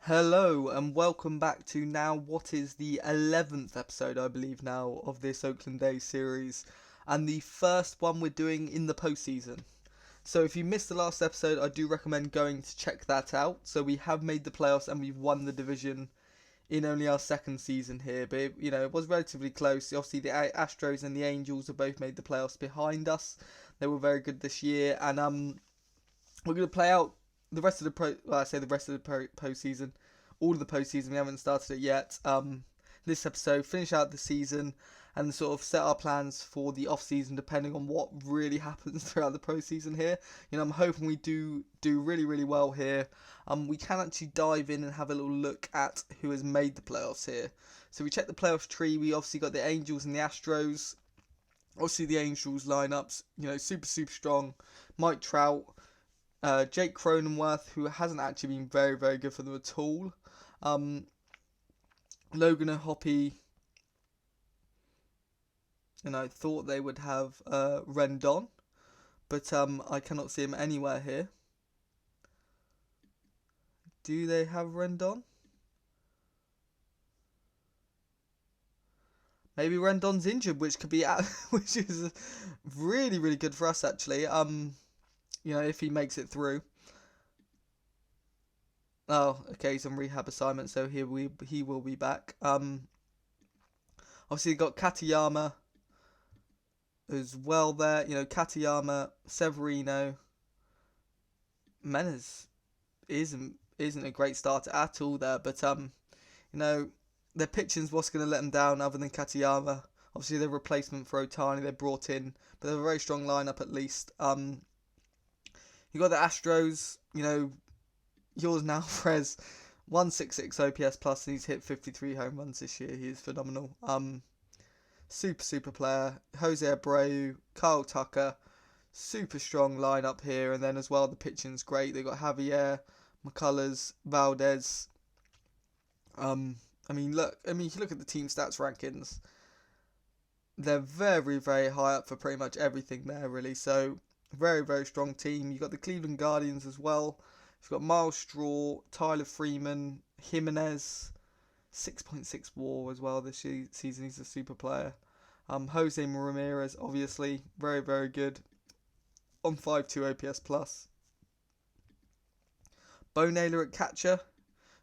Hello and welcome back to now what is the 11th episode, I believe now, of this Oakland Days series, and the first one we're doing in the postseason. So if you missed the last episode, I do recommend going to check that out. So we have made the playoffs and we've won the division in only our second season here, but it was relatively close. Obviously the Astros and the Angels have both made the playoffs behind us. They were very good this year, and we're going to play out the rest of the postseason, all of the postseason. We haven't started it yet. This episode, finish out the season, and sort of set our plans for the off season, depending on what really happens throughout the postseason here. I'm hoping we do really really well here. We can actually dive in and have a little look at who has made the playoffs here. So we checked the playoff tree. We obviously got the Angels and the Astros. Obviously the Angels lineups, super strong. Mike Trout, Jake Cronenworth, who hasn't actually been very, very good for them at all. Logan and Hoppy, and I thought they would have Rendon, but I cannot see him anywhere here. Do they have Rendon? Maybe Rendon's injured, which could be which is really, really good for us actually. If he makes it through. Oh, okay, he's on rehab assignment, so he will be back. Obviously, got Katayama as well there. Katayama, Severino, Menes isn't a great starter at all there, but their pitching's what's going to let them down, other than Katayama. Obviously, the replacement for Otani they brought in, but they have a very strong lineup at least. You got the Astros, yours now, Frez, 166 OPS plus, and he's hit 53 home runs this year. He is phenomenal. Super player. Jose Abreu, Kyle Tucker, super strong lineup here, and then as well the pitching's great. They got Javier, McCullers, Valdez. If you look at the team stats rankings, they're very, very high up for pretty much everything there, really. So very, very strong team. You've got the Cleveland Guardians as well. You've got Miles Straw, Tyler Freeman, Jimenez, 6.6 WAR as well this season. He's a super player. Jose Ramirez, obviously, very, very good. On 5.2 OPS plus. Bo Naylor at catcher,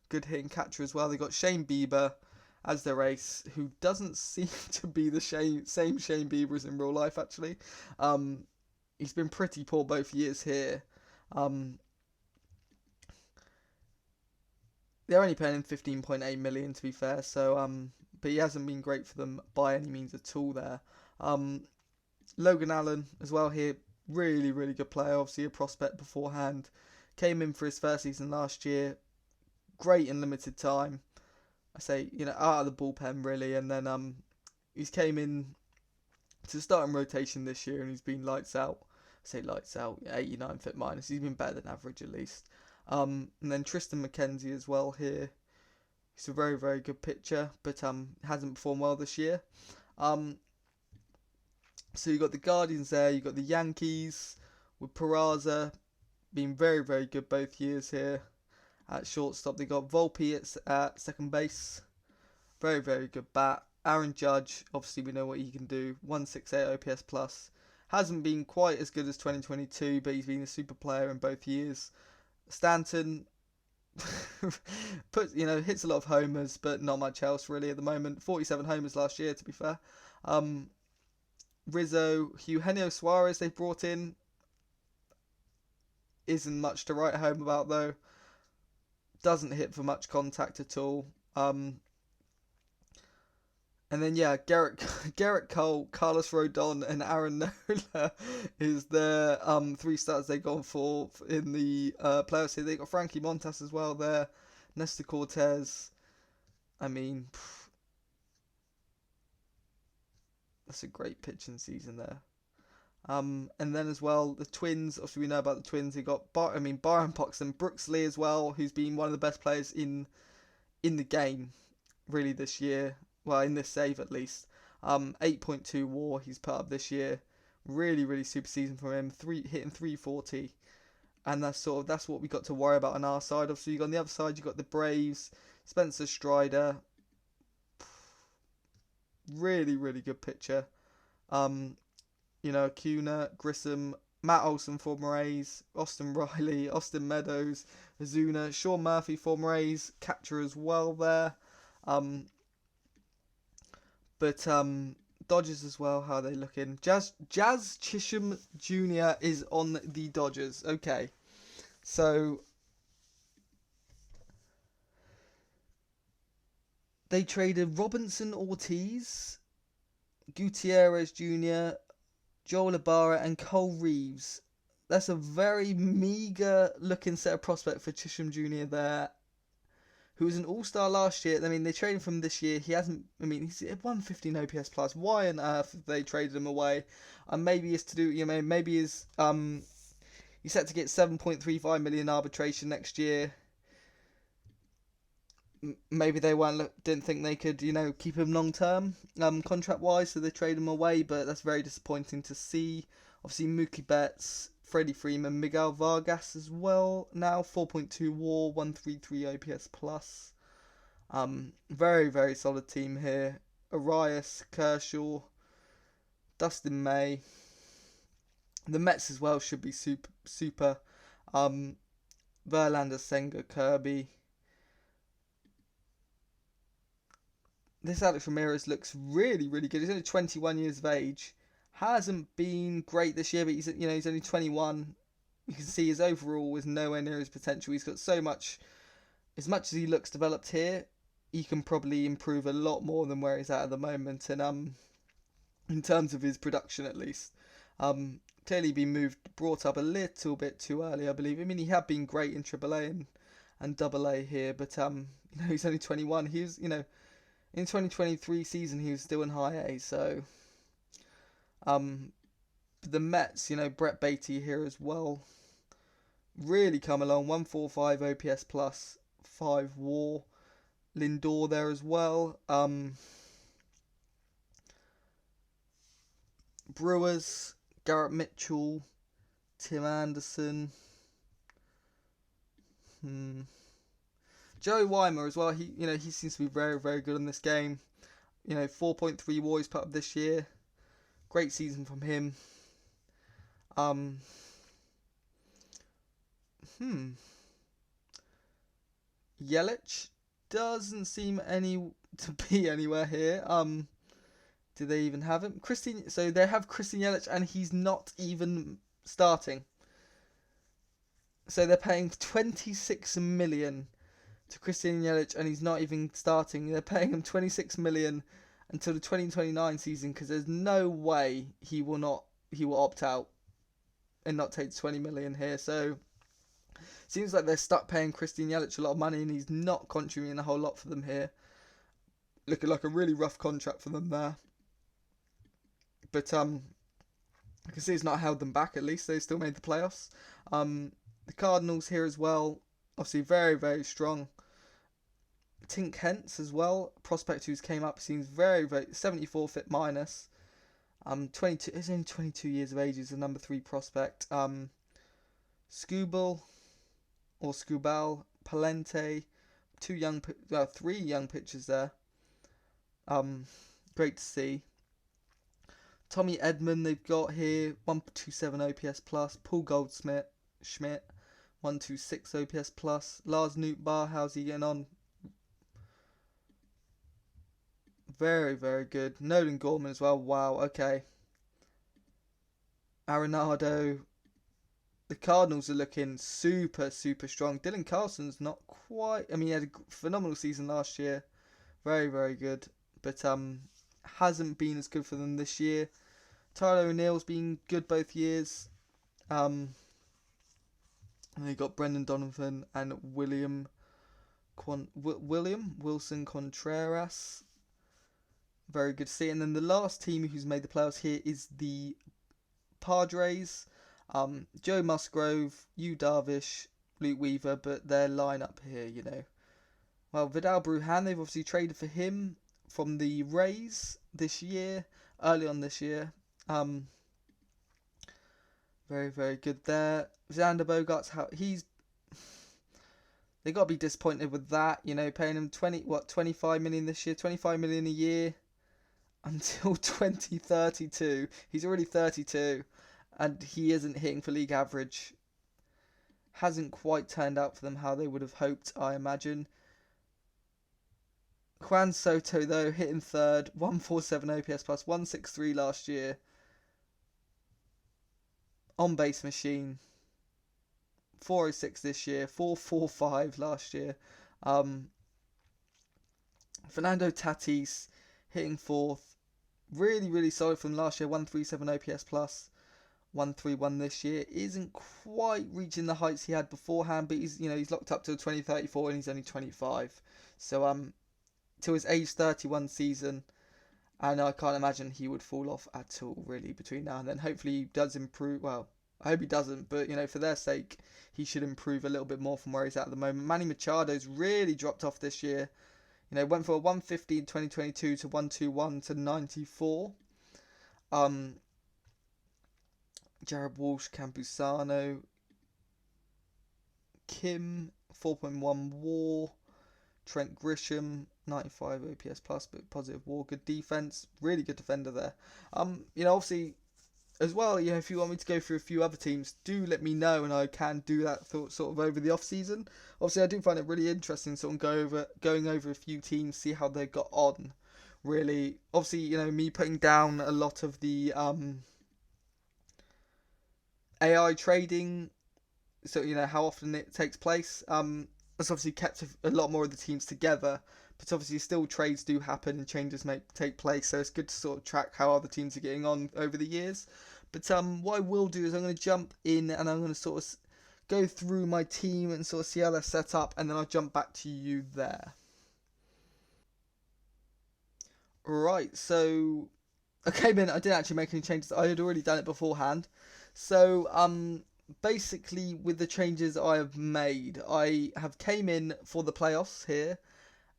good hitting catcher as well. They got Shane Bieber as their ace, who doesn't seem to be the same Shane Bieber as in real life actually. He's been pretty poor both years here. They're only paying him 15.8 million to be fair, so but he hasn't been great for them by any means at all there. Logan Allen as well here, really, really good player, obviously a prospect beforehand. Came in for his first season last year, great in limited time. I say, out of the bullpen really, and then he's came in to start in rotation this year and he's been lights out. I say lights out, 89 fit minus. He's been better than average at least. And then Tristan McKenzie as well here. He's a very, very good pitcher, but hasn't performed well this year. So you got the Guardians there, you got the Yankees with Peraza being very, very good both years here. At shortstop, they got Volpe at second base. Very, very good bat. Aaron Judge, obviously we know what he can do. 168 OPS plus. Hasn't been quite as good as 2022, but he's been a super player in both years. Stanton hits a lot of homers, but not much else really at the moment. 47 homers last year, to be fair. Rizzo, Eugenio Suarez they brought in. Isn't much to write home about though. Doesn't hit for much contact at all. And then Garrett Cole, Carlos Rodon, and Aaron Nola is their three starters they gone for in the playoffs here. They got Frankie Montas as well there, Nestor Cortez. That's a great pitching season there. And then as well, the Twins, obviously we know about the Twins. They got Byron Buxton, Brooks Lee as well, who's been one of the best players in the game, really, this year. Well, in this save at least. 8.2 WAR he's put up this year. Really, really super season for him. Hitting 340. and that's what we got to worry about on our side. Obviously, you got on the other side, you got the Braves, Spencer Strider, really really good pitcher. Acuna, Grissom, Matt Olson, former A's, Austin Riley, Austin Meadows, Azuna, Sean Murphy, former A's, catcher as well there. But Dodgers as well, how are they looking? Jazz Chisholm Jr. is on the Dodgers. Okay, so they traded Robinson Ortiz, Gutierrez Jr., Joel Ibarra, and Cole Reeves. That's a very meager looking set of prospect for Chisholm Jr. there, who was an all-star last year. I mean, they traded him this year. He hasn't. I mean, he's 115 OPS plus. Why on earth have they traded him away? And maybe it's to do. Maybe he's set to get 7.35 million arbitration next year. Maybe they didn't think they could, keep him long term, contract wise, so they trade him away. But that's very disappointing to see. Obviously, Mookie Betts, Freddie Freeman, Miguel Vargas as well. Now 4.2 WAR, 133 OPS plus. Very very solid team here. Arias, Kershaw, Dustin May. The Mets as well should be super. Verlander, Senga, Kirby. This Alex Ramirez looks really, really good. He's only 21 years of age. Hasn't been great this year, but he's only 21. You can see his overall is nowhere near his potential. He's got so much. As much as he looks developed here, he can probably improve a lot more than where he's at the moment. And in terms of his production, at least, clearly been brought up a little bit too early, I believe. I mean, he had been great in AAA and AA here, but he's only 21. He's in 2023 season, he was still in high A, so the Mets, Brett Beatty here as well, really come along. 145 OPS plus, 5 WAR. Lindor there as well. Brewers, Garrett Mitchell, Tim Anderson. Joey Weimer as well. He seems to be very, very good in this game. 4.3 WAR he's put up this year. Great season from him. Yelich doesn't seem to be anywhere here. Do they even have him? So they have Christian Yelich, and he's not even starting. So they're paying 26 million to Christian Yelich, and he's not even starting. They're paying him 26 million until the 2029 season, because there's no way he will opt out and not take 20 million here. So seems like they're stuck paying Christian Yelich a lot of money, and he's not contributing a whole lot for them here. Looking like a really rough contract for them there. But I can see it's not held them back. At least they still made the playoffs. The Cardinals here as well, obviously very, very strong. Tink Hence as well, prospect who's came up, seems very, very 74 fit minus. 22. He's only 22 years of age. He's the number 3 prospect. Scubal Palente, 3 young pitchers there. Great to see. Tommy Edman they've got here, 127 OPS plus. Paul Goldschmidt, 126 OPS plus. Lars Nootbaar, how's he getting on? Very, very good. Nolan Gorman as well. Wow, okay. Arenado. The Cardinals are looking super, super strong. Dylan Carlson's not quite. I mean, he had a phenomenal season last year. Very, very good. But hasn't been as good for them this year. Tyler O'Neill's been good both years. And they got Brendan Donovan and Wilson Contreras. Very good to see. And then the last team who's made the playoffs here is the Padres. Joe Musgrove, Yu Darvish, Luke Weaver, but their lineup here, Well, Vidal Brujan, they've obviously traded for him from the Rays this year, early on this year. Vidal Very, very good there. Xander Bogaerts, they got to be disappointed with that. Paying him 25 million this year, 25 million a year until 2032. He's already 32, and he isn't hitting for league average. Hasn't quite turned out for them how they would have hoped, I imagine. Juan Soto, though, hitting third, 147 OPS plus, 163 last year. On base machine, 406 this year, 445 last year. Fernando Tatis hitting fourth, really, really solid from last year, 137 OPS plus, 131 this year. Isn't quite reaching the heights he had beforehand, but he's locked up till 2034 and he's only 25. So till his age 31 season, and I can't imagine he would fall off at all really between now and then. Hopefully he does improve. Well, I hope he doesn't, but for their sake, he should improve a little bit more from where he's at the moment. Manny Machado's really dropped off this year. Went for a 150 in 2022 to 121 to 94. Jared Walsh, Campusano, Kim, 4.1 WAR, Trent Grisham, 95 OPS plus, but positive WAR, good defense, really good defender there. Obviously, as well, if you want me to go through a few other teams, do let me know, and I can do that sort of over the off season. Obviously, I do find it really interesting, sort of going over a few teams, see how they got on. Really, obviously, me putting down a lot of the AI trading, so how often it takes place. It's obviously kept a lot more of the teams together, but obviously still trades do happen and changes may take place, so it's good to sort of track how other teams are getting on over the years. But what I will do is I'm going to jump in and I'm going to sort of go through my team and sort of see how they're set up, and then I'll jump back to you there. Right, so I came in, I didn't actually make any changes, I had already done it beforehand. So basically, with the changes I have made, I have came in for the playoffs here,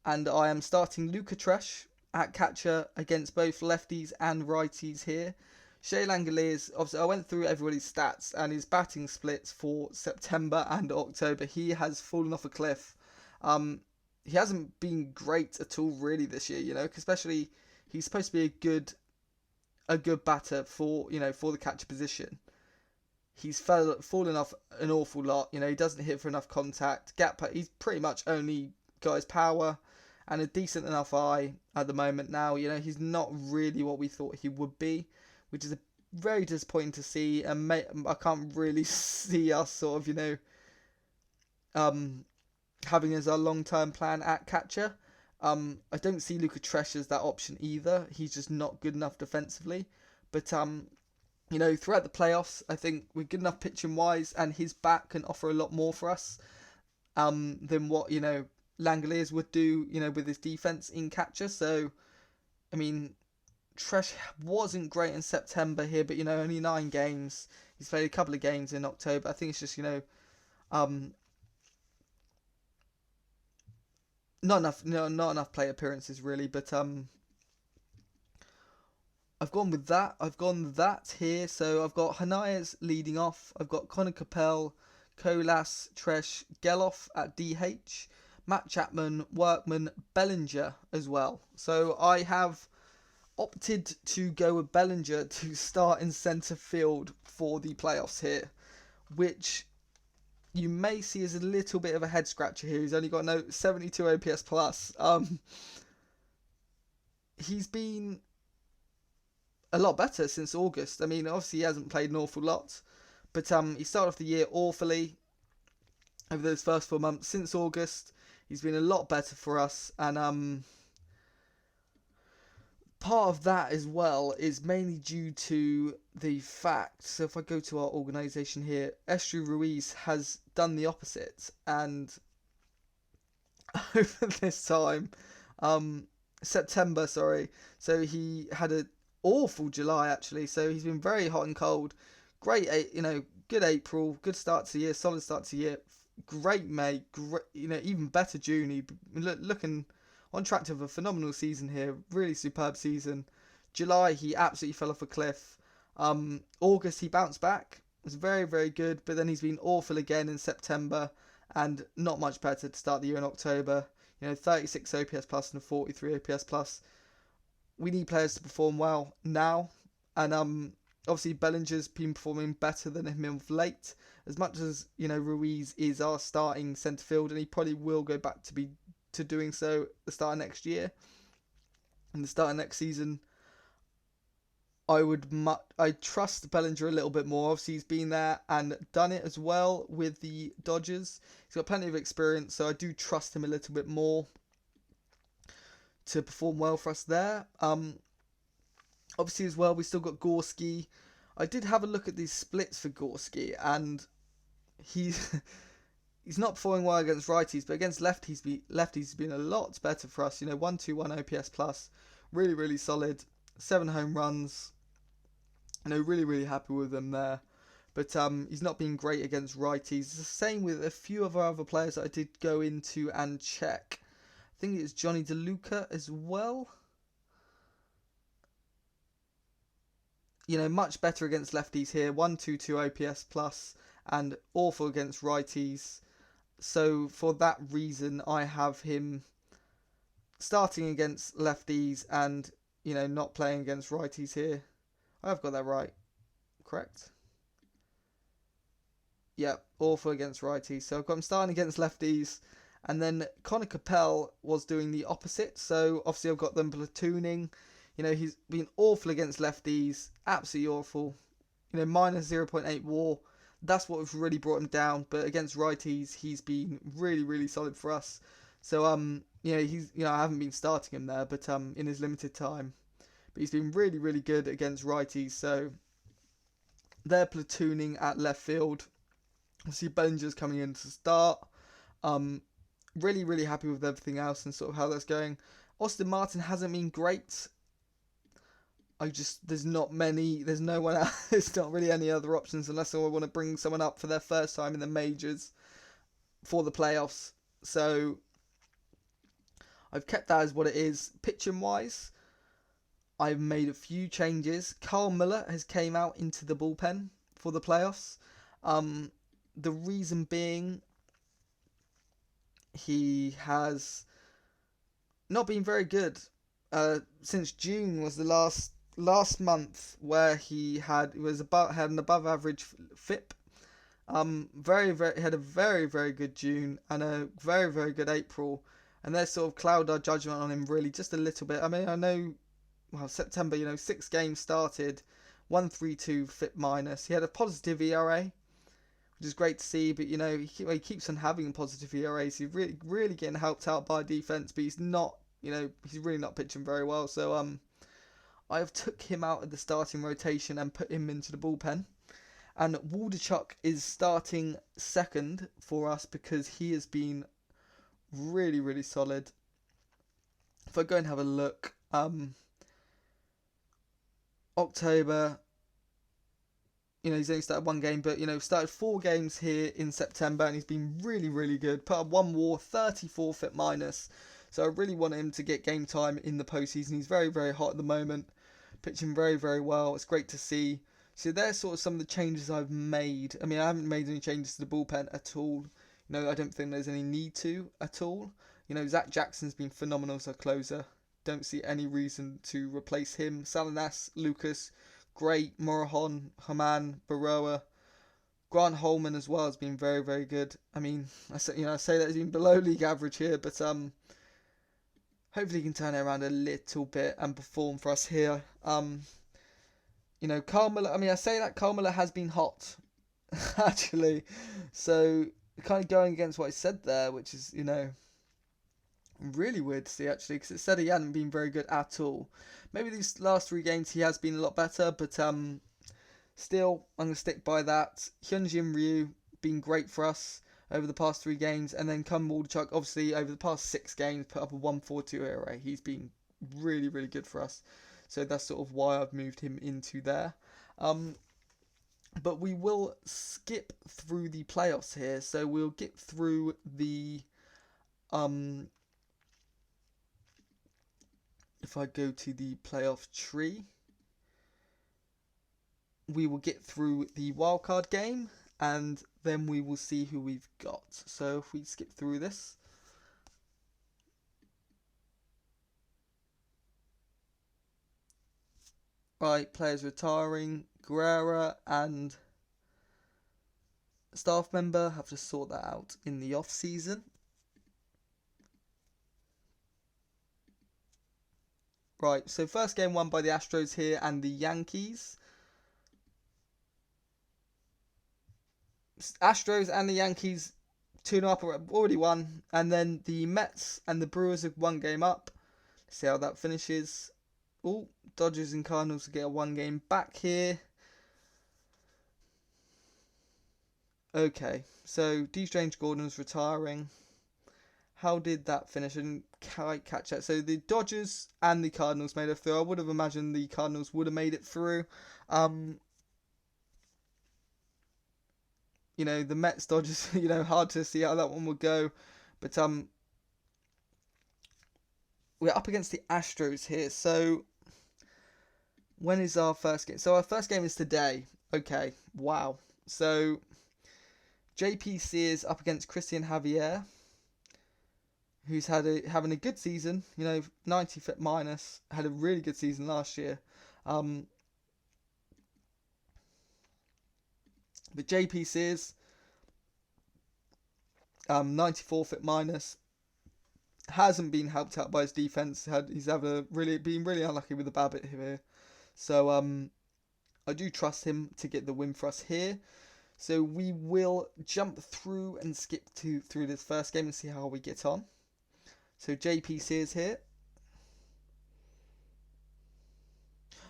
and I am starting Luca Tresh at catcher against both lefties and righties here. Shea Langoliers, obviously I went through everybody's stats, and his batting splits for September and October, he has fallen off a cliff. He hasn't been great at all really this year, especially he's supposed to be a good batter for the catcher position. He's fallen off an awful lot. He doesn't hit for enough contact. He's pretty much only got his power and a decent enough eye at the moment now. He's not really what we thought he would be, which is very disappointing to see. And I can't really see us sort of, having as our long-term plan at catcher. I don't see Luca Tresh as that option either. He's just not good enough defensively. But throughout the playoffs, I think we're good enough pitching wise, and his bat can offer a lot more for us than what Langoliers would do, with his defense in catcher. So, Tresh wasn't great in September here, but only 9 games. He's played a couple of games in October. I think it's just not enough play appearances really, but I've gone with that here. So I've got Hernandez leading off. I've got Connor Capel, Colas, Tresh, Geloff at DH, Matt Chapman, Workman, Bellinger as well. So I have opted to go with Bellinger to start in centre field for the playoffs here, which you may see as a little bit of a head scratcher here. He's only got 72 OPS plus. He's been a lot better since August. Obviously he hasn't played an awful lot, but he started off the year awfully over those first 4 months. Since August, he's been a lot better for us, and part of that as well is mainly due to the fact, so if I go to our organisation here, Estru Ruiz has done the opposite, and over this time, September, sorry, so he had an awful July actually, so he's been very hot and cold, great, good April, good start to the year, solid start to the year, great May, great, even better June, he looking on track to have a phenomenal season here, really superb season. July, he absolutely fell off a cliff. August, he bounced back. was very, very good, but then he's been awful again in September, and not much better to start the year in October. 36 OPS plus and 43 OPS plus. We need players to perform well now, and obviously Bellinger's been performing better than him of late. As much as Ruiz is our starting centre field, and he probably will go back to doing so at the start of next year, and the start of next season. I trust Bellinger a little bit more. Obviously, he's been there and done it as well with the Dodgers. He's got plenty of experience, so I do trust him a little bit more to perform well for us there. Obviously, as well, we still got Gorski. I did have a look at these splits for Gorski, and he's not performing well against righties, but against lefties he's been a lot better for us. 121 OPS plus, really, really solid. 7 home runs. Really, really happy with him there. But he's not been great against righties. It's the same with a few of our other players that I did go into and check. I think it's Johnny DeLuca as well. Much better against lefties here. 122 OPS plus and awful against righties. So for that reason, I have him starting against lefties and, not playing against righties here. I've got that right. Correct? Yeah, awful against righties. So I've got him starting against lefties. And then Connor Capel was doing the opposite. So obviously I've got them platooning. He's been awful against lefties. Absolutely awful. Minus 0.8 WAR. That's what really brought him down. But against righties, he's been really, really solid for us. So he's I haven't been starting him there, but in his limited time. But he's been really, really good against righties. So they're platooning at left field. I see Bellinger's coming in to start. Really, really happy with everything else and sort of how that's going. Austin Martin hasn't been great. There's not many, there's no one else, there's not really any other options unless I want to bring someone up for their first time in the majors for the playoffs. So I've kept that as what it is. Pitching wise, I've made a few changes. Carl Miller has came out into the bullpen for the playoffs. The reason being, he has not been very good. Since June was the last month where he had an above average FIP. Had a very, very good June and a very, very good April, and they sort of cloud our judgment on him really just a little bit. I mean, I know, September, 6 games started, 132 FIP minus. He had a positive ERA, which is great to see, but he keeps on having positive ERAs. He's really, really getting helped out by defense, but he's not, he's really not pitching very well. So I have took him out of the starting rotation and put him into the bullpen. And Waldichuk is starting second for us because he has been really, really solid. If I go and have a look, October, he's only started 1 game, but, started 4 games here in September, and he's been really, really good. Put up 1 WAR, 34 FIP minus. So I really want him to get game time in the postseason. He's very, very hot at the moment, pitching very, very well. It's great to see. So there's sort of some of the changes I've made. I mean, I haven't made any changes to the bullpen at all. I don't think there's any need to at all. Zach Jackson's been phenomenal as a closer. Don't see any reason to replace him. Salinas, Lucas, great. Morahan, Haman, Baroa. Grant Holman as well has been very, very good. I mean, I say that he's been below league average here, but hopefully he can turn it around a little bit and perform for us here. Carl Miller, I say that Carl Miller has been hot, actually. So, kind of going against what I said there, which is, really weird to see, actually, because it said he hadn't been very good at all. Maybe these last 3 games he has been a lot better, but still, I'm going to stick by that. Hyunjin Ryu, been great for us over the past 3 games, and then Kun Waldichuk, obviously, over the past 6 games, put up a 1.42 ERA. He's been really, really good for us. So that's sort of why I've moved him into there. But we will skip through the playoffs here. So we'll get through the... if I go to the playoff tree... we will get through the wildcard game, and then we will see who we've got. So if we skip through this. Right, players retiring. Guerrera and staff member have to sort that out in the off season. Right, so first game won by the Astros here and the Yankees. Astros and the Yankees 2-0 up, already won. And then the Mets and the Brewers have 1 game up. Let's see how that finishes. Oh, Dodgers and Cardinals get a 1 game back here. Okay, so D. Strange Gordon's retiring. How did that finish? I didn't quite catch that. So the Dodgers and the Cardinals made it through. I would have imagined the Cardinals would have made it through. The Mets, Dodgers, hard to see how that one would go. But we're up against the Astros here. So when is our first game? So our first game is today. Okay, wow. So JP Sears up against Christian Javier, who's having a good season. 90 fit minus, had a really good season last year. But JP Sears, 94 fit minus, hasn't been helped out by his defense. He's been really unlucky with the BABIP here. So I do trust him to get the win for us here. So we will jump through and skip through this first game and see how we get on. So JP Sears here.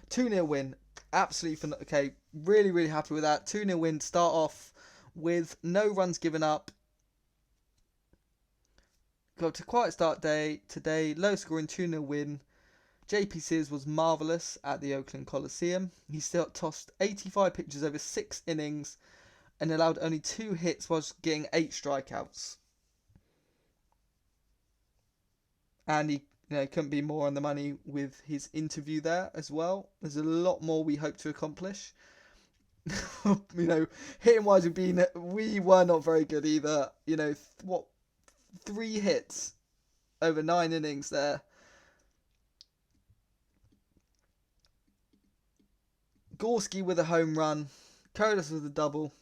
2-0 win. Absolutely okay. Really happy with that. 2-0 win. Start off with no runs given up. Got to quiet start day today. Low scoring 2-0 win. JP Sears was marvellous at the Oakland Coliseum. He still tossed 85 pitches over 6 innings and allowed only 2 hits whilst getting 8 strikeouts. And he couldn't be more on the money with his interview there as well. There's a lot more we hope to accomplish. Hitting wise, we were not very good either. 3 hits over 9 innings there. Gorski with a home run. Colas with a double.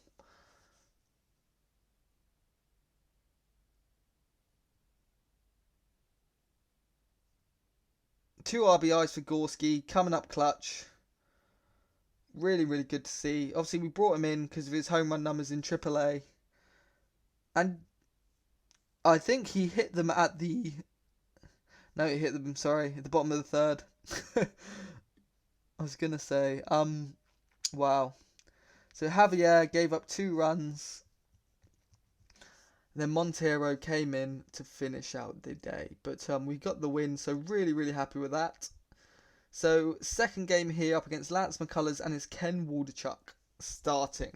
Two RBIs for Gorski, coming up clutch. Really good to see. Obviously, we brought him in because of his home run numbers in AAA. And I think he hit them at the... No, he hit them, at the bottom of the third. I was going to say, wow. So Javier gave up 2 runs. Then Montero came in to finish out the day. But we got the win, so really happy with that. So second game here up against Lance McCullers and his Ken Waldichuk starting.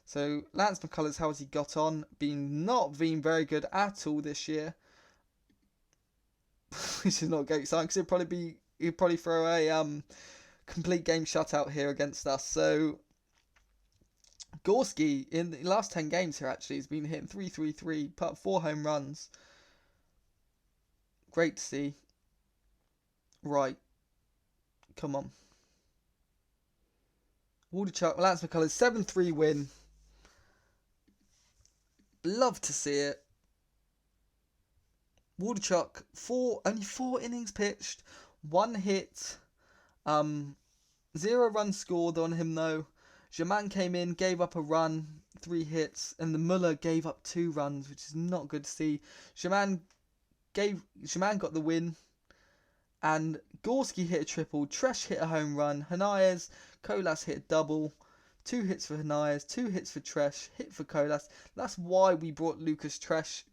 So Lance McCullers, how has he got on? Not been very good at all this year. Which is not a great sign because he'd probably throw a complete game shutout here against us. So Gorski in the last 10 games here actually has been hitting 3-3-3, put up 4 home runs. Great to see. Right. Come on. Waldichuk, Lance McCullers, 7-3 win. Love to see it. Waldichuk, only 4 innings pitched, 1 hit, 0 runs scored on him though. Jaman came in, gave up a run, 3 hits, and the Muller gave up 2 runs, which is not good to see. Jaman got the win, and Gorski hit a triple, Tresh hit a home run, Hernandez, Colas hit a double, 2 hits for Hernandez, 2 hits for Tresh, hit for Colas. That's why we brought Luca Tresh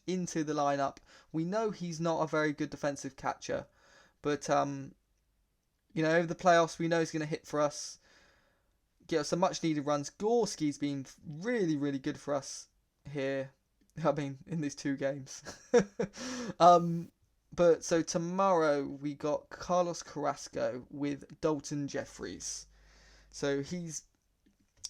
into the lineup. We know he's not a very good defensive catcher, but over the playoffs, we know he's going to hit for us, get us some much needed runs. Gorski's been really good for us here. In these 2 games. But so tomorrow we got Carlos Carrasco with Dalton Jeffries. So he's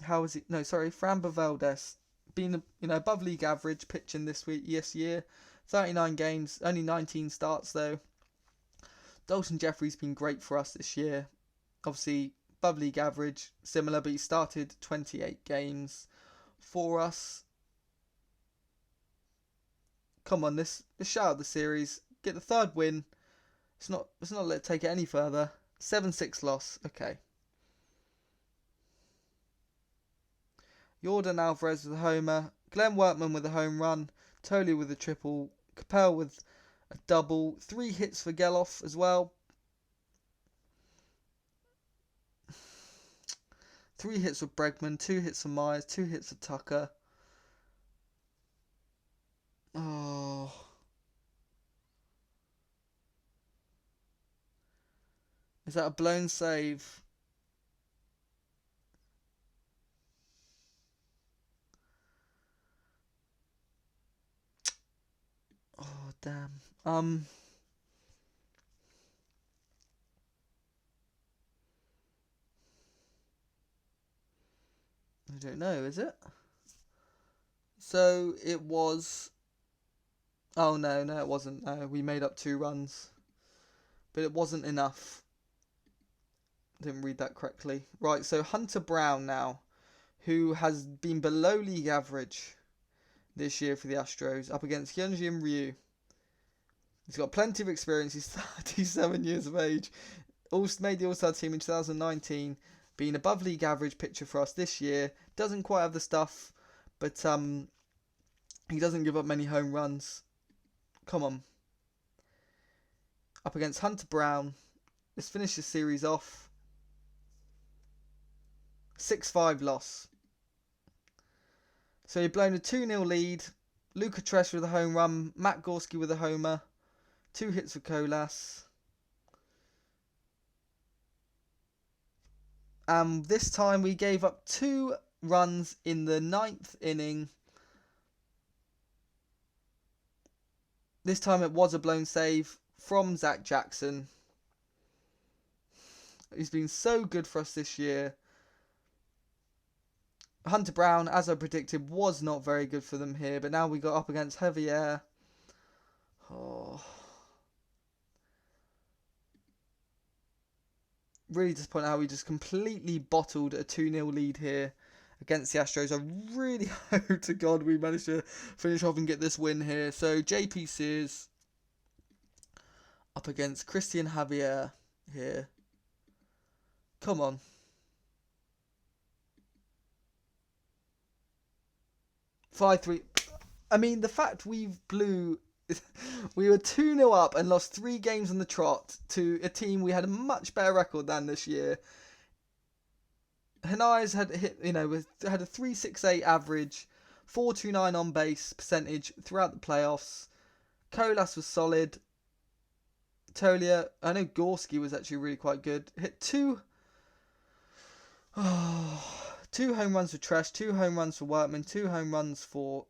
Framber Valdez been above league average pitching this year. 39 games, only 19 starts though. Dalton Jeffrey's been great for us this year. Obviously above league average, similar, but he started 28 games for us. Come on, let's shout out the series. Get the third win. It's not let it take it any further. 7-6 loss. Okay. Jordan Alvarez with a homer. Glenn Workman with a home run. Tolia with a triple. Capel with a double. 3 hits for Geloff as well. 3 hits for Bregman. 2 hits for Myers. 2 hits for Tucker. Oh. Is that a blown save? Oh, damn. I don't know, is it? So it was... Oh, no, it wasn't. No, we made up 2 runs. But it wasn't enough. Didn't read that correctly. Right, so Hunter Brown now, who has been below league average this year for the Astros, up against Hyunjin Ryu. He's got plenty of experience. He's 37 years of age. Made the All-Star team in 2019. Being above league average pitcher for us this year. Doesn't quite have the stuff, but he doesn't give up many home runs. Come on. Up against Hunter Brown. Let's finish the series off. 6-5 loss. So you've blown a 2-0 lead. Luca Tresh with a home run. Matt Gorski with a homer. 2 hits for Colas. And this time we gave up 2 runs in the 9th inning. This time it was a blown save from Zach Jackson. He's been so good for us this year. Hunter Brown, as I predicted, was not very good for them here. But now we got up against Javier. Oh. Really disappointed how we just completely bottled a 2-0 lead here against the Astros. I really hope to God we manage to finish off and get this win here. So JP Sears up against Christian Javier here. Come on. 5-3. I mean, the fact we were 2-0 up and lost 3 games on the trot to a team we had a much better record than this year. Hanai's had a 3.68 average, 4.29 on base percentage throughout the playoffs. Colas was solid. Tolia, I know Gorski was actually really quite good. Hit 2 home runs for Tresh, 2 home runs for Workman, 2 home runs for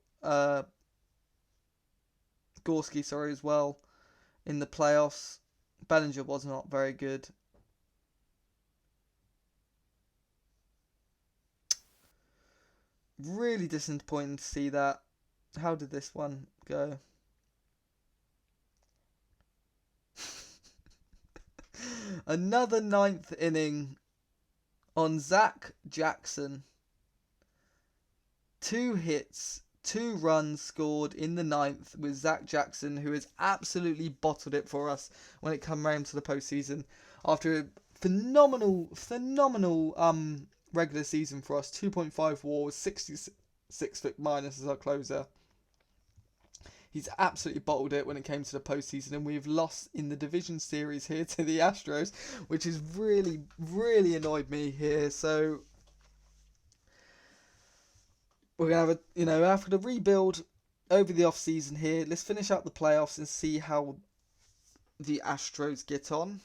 Gorski, as well in the playoffs. Bellinger was not very good. Really disappointing to see that. How did this one go? Another 9th inning on Zach Jackson. 2 hits, 2 runs scored in the 9th with Zach Jackson, who has absolutely bottled it for us when it comes round to the postseason. After a phenomenal regular season for us, 2.5 WAR, 66 foot minus as our closer. He's absolutely bottled it when it came to the postseason, and we've lost in the division series here to the Astros, which has really, really annoyed me here. So we're gonna have after the rebuild over the off season here. Let's finish out the playoffs and see how the Astros get on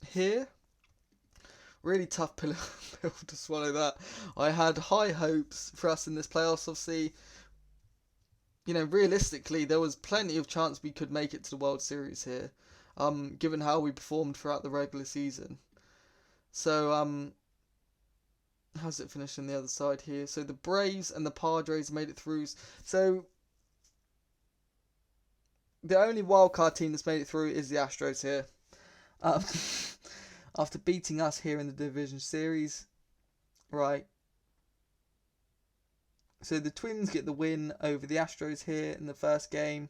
here. Really tough pill to swallow that. I had high hopes for us in this playoffs. Obviously, realistically, there was plenty of chance we could make it to the World Series here, given how we performed throughout the regular season. So, how's it finished on the other side here? So the Braves and the Padres made it through. So the only wildcard team that's made it through is the Astros here. Um, after beating us here in the division series, right? So the Twins get the win over the Astros here in the first game.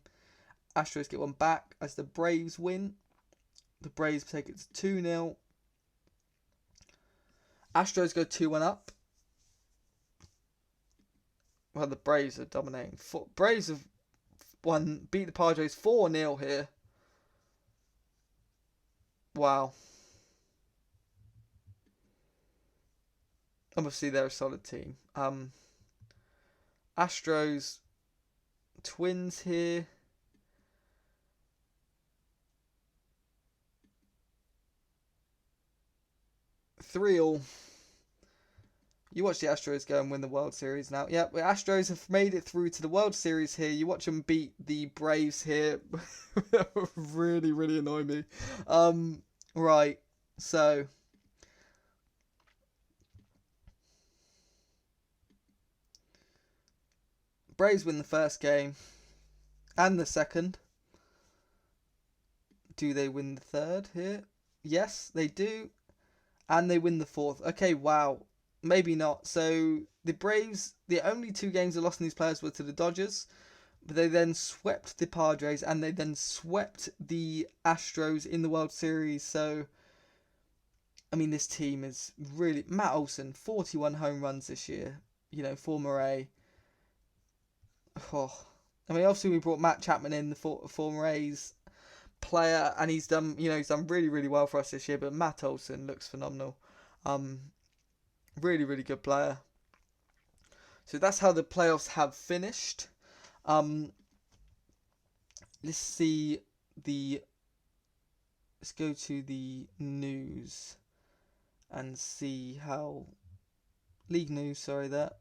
Astros get one back as the Braves win. The Braves take it to 2-0. Astros go 2-1 up. Well, the Braves are dominating. Braves have beat the Padres 4-0 here. Wow. Obviously, they're a solid team. Astros, Twins here. Three all. You watch the Astros go and win the World Series now. Yep, the Astros have made it through to the World Series here. You watch them beat the Braves here. Really, really annoy me. Right, so Braves win the first game and the second. Do they win the third here? Yes, they do. And they win the fourth. Okay, wow. Maybe not. So the Braves, the only two games they lost in these players were to the Dodgers, but they then swept the Padres and they then swept the Astros in the World Series. So, I mean, this team is really... Matt Olson, 41 home runs this year, former A. Oh. I mean, obviously we brought Matt Chapman in, the former A's player, and he's done really, really well for us this year, but Matt Olson looks phenomenal. Really, really good player. So that's how the playoffs have finished. Let's go to the news and see how league news. Sorry, that.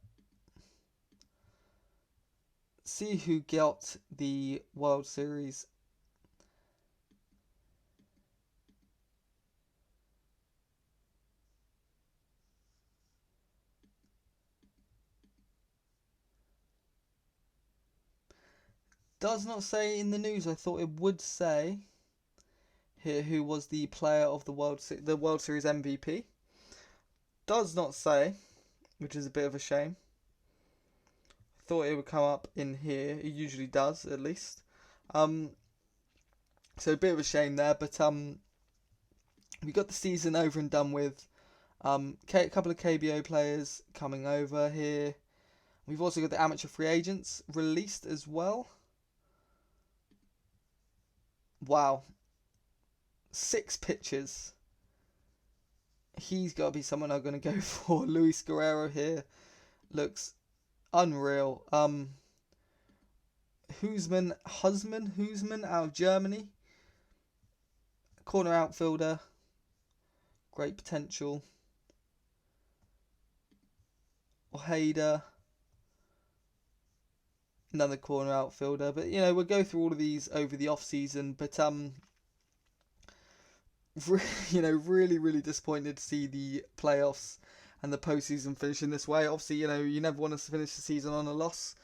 See who got the World Series. Does not say in the news. I thought it would say here who was the player of the World Series MVP. Does not say, which is a bit of a shame. Thought it would come up in here. It usually does, at least. So a bit of a shame there, but we got the season over and done with. A couple of KBO players coming over here. We've also got the amateur free agents released as well. Wow. 6 pitches. He's got to be someone I'm going to go for. Luis Guerrero here looks unreal. Husman out of Germany. Corner outfielder. Great potential. Ojeda. Another corner outfielder. But, we'll go through all of these over the off-season. But, really, really disappointed to see the playoffs and the postseason finish in this way. Obviously, you never want to finish the season on a loss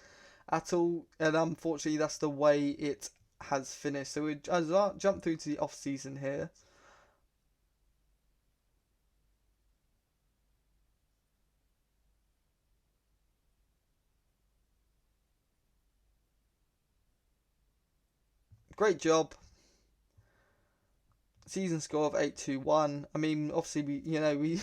at all. And unfortunately, that's the way it has finished. So we'll jump through to the off-season here. Great job. Season score of 8-2-1. I mean, obviously, we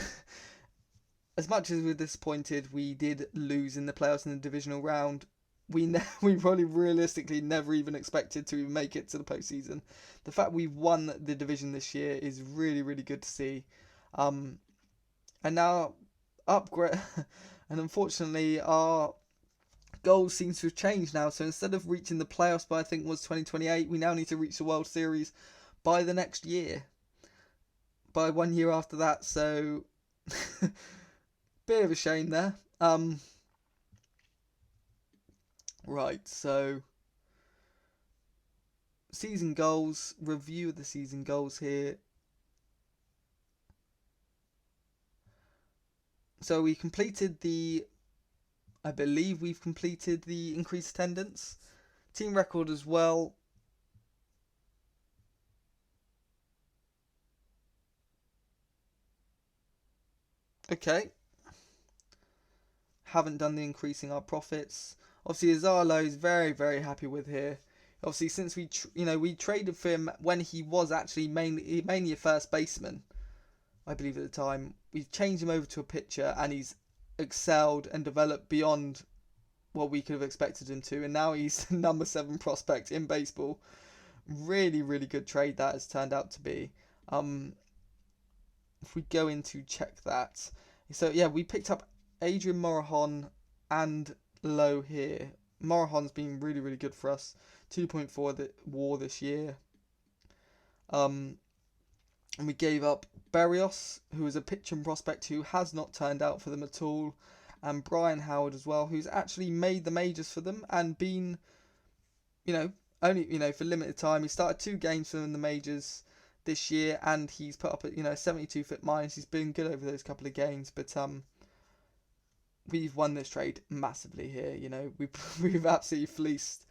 as much as we're disappointed, we did lose in the playoffs in the divisional round. We probably realistically never even expected to even make it to the postseason. The fact we won the division this year is really, really good to see. And now upgrade, and unfortunately our goals seem to have changed now. So instead of reaching the playoffs by I think it was 2028, we now need to reach the World Series by the next year. By 1 year after that, so bit of a shame there. Right, so season goals, review of the season goals here. So we completed the, I believe we've completed the increased attendance. Team record as well. Okay. Haven't done the increasing our profits. Obviously, Azarlo is very, very happy with here. Obviously, since we traded for him when he was actually mainly a first baseman, I believe at the time. We've changed him over to a pitcher, and he's excelled and developed beyond what we could have expected him to. And now he's the number 7 prospect in baseball. Really, really good trade that has turned out to be. If we go in to check that, so yeah, we picked up Adrian Morejon and Lowe here. Morejon's been really, really good for us. 2.4 WAR this year. And we gave up Berrios, who is a pitching prospect who has not turned out for them at all, and Brian Howard as well, who's actually made the majors for them and been, only for limited time. He started 2 games for them in the majors this year, and he's put up a 72 fit minus. He's been good over those couple of games, but we've won this trade massively here. We've absolutely fleeced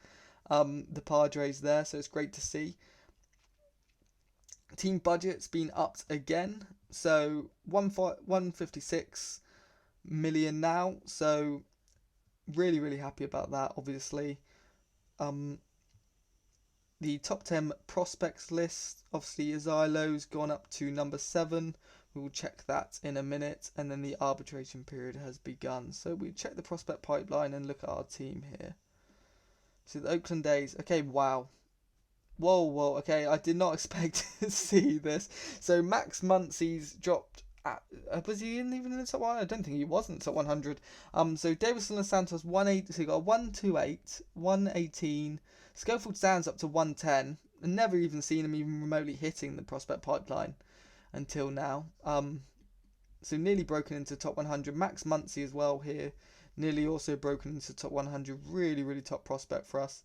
the Padres there, so it's great to see. Team budget's been upped again, so 156 million now. So really, really happy about that. Obviously, the top 10 prospects list. Obviously, Azilo's gone up to number 7. We will check that in a minute, and then the arbitration period has begun. So we check the prospect pipeline and look at our team here. So the Oakland A's. Okay, wow. Whoa, okay, I did not expect to see this. So Max Muncy's dropped was he even in the top 1? I don't think he was in the top 100. So Davison Los Santos 180, so he got 128, 118. Schofield stands up to 110. And never even seen him even remotely hitting the prospect pipeline until now. So nearly broken into top 100. Max Muncy as well here, nearly also broken into top 100. Really, really top prospect for us.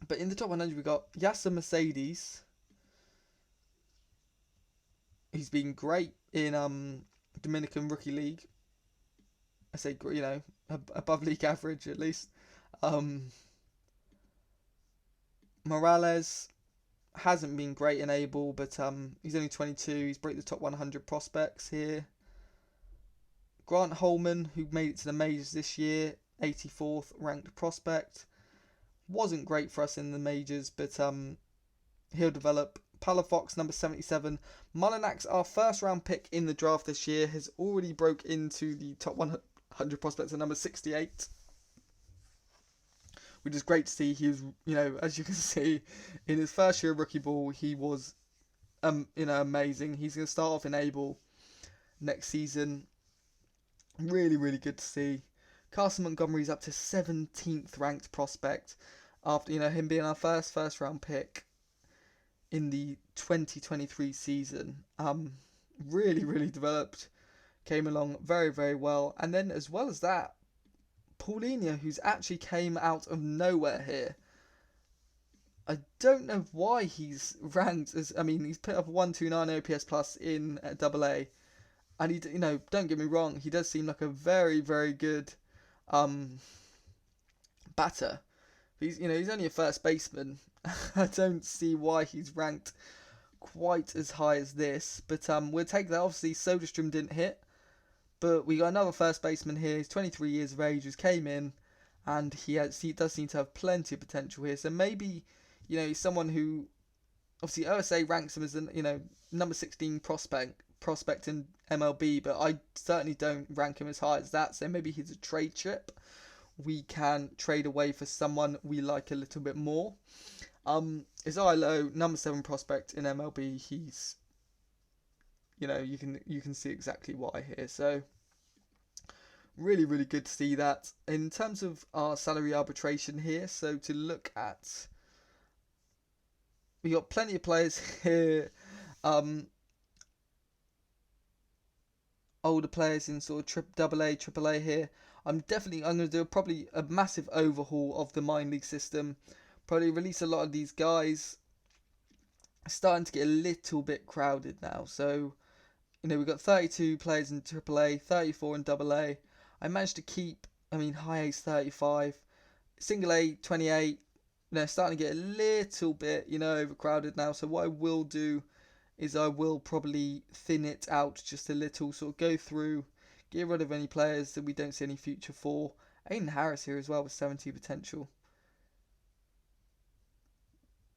But in the top 100, we got Yasser Mercedes. He's been great in Dominican Rookie League. I say, above league average at least. Morales hasn't been great in A-ball, but he's only 22. He's break the top 100 prospects here. Grant Holman, who made it to the majors this year, 84th ranked prospect. Wasn't great for us in the majors, but he'll develop. Palafox, number 77. Mullinax, our first round pick in the draft this year, has already broke into the top 100 prospects at number 68. Which is great to see. He was, as you can see, in his first year of rookie ball, he was, amazing. He's going to start off in A-ball next season. Really, really good to see. Carson Montgomery's up to 17th ranked prospect after, him being our first round pick in the 2023 season. Really, really developed. Came along very, very well. And then as well as that, Paulinho, who's actually came out of nowhere here. I don't know why he's ranked as, he's put up 129 OPS plus in AA. And he, don't get me wrong, he does seem like a very, very good batter. He's only a first baseman. I don't see why he's ranked quite as high as this, but we'll take that. Obviously, SodaStream didn't hit, but we got another first baseman here. He's 23 years of age, who's came in, and he does seem to have plenty of potential here. So maybe, he's someone who, obviously OSA ranks him as number 16 prospect in MLB, but I certainly don't rank him as high as that. So maybe he's a trade chip. We can trade away for someone we like a little bit more. Isilo, number 7 prospect in MLB. He's, you can see exactly why here. So really, really good to see that. In terms of our salary arbitration here, so to look at, we got plenty of players here. Older players in sort of AA, AAA here. I'm going to do probably a massive overhaul of the minor league system. Probably release a lot of these guys. Starting to get a little bit crowded now. So we've got 32 players in AAA, 34 in AA. I managed to keep, high A's 35, single A 28. Starting to get a little bit, overcrowded now. So what I will do is I will probably thin it out just a little, sort of go through, get rid of any players that we don't see any future for. Aiden Harris here as well with 70 potential.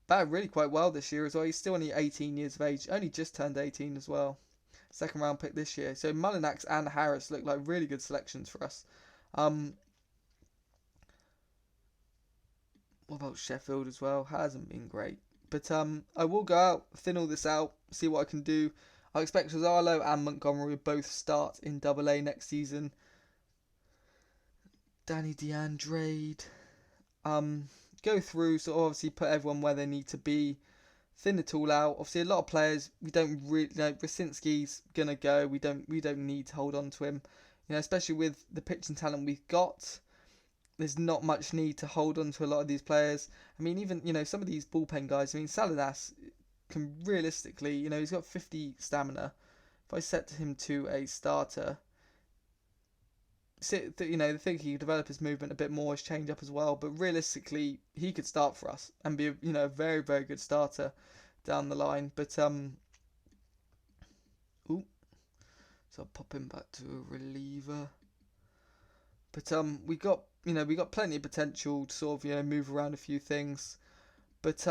Batted really quite well this year as well. He's still only 18 years of age, only just turned 18 as well. Second round pick this year. So Mullinax and Harris look like really good selections for us. What about Sheffield as well? Hasn't been great. But I will go out, thin all this out, see what I can do. I expect Rosalo and Montgomery will both start in AA next season. Danny DeAndrade. Go through, so obviously put everyone where they need to be. Thin it all out. Obviously, a lot of players we don't really. Rasinski's gonna go. We don't need to hold on to him. Especially with the pitching talent we've got. There's not much need to hold on to a lot of these players. Even some of these bullpen guys. Salinas can realistically, he's got 50 stamina. If I set him to a starter, the thing he could develop his movement a bit more, his change up as well. But realistically, he could start for us and be a very, very good starter down the line. But so I'll pop him back to a reliever. But we got plenty of potential to sort of move around a few things. But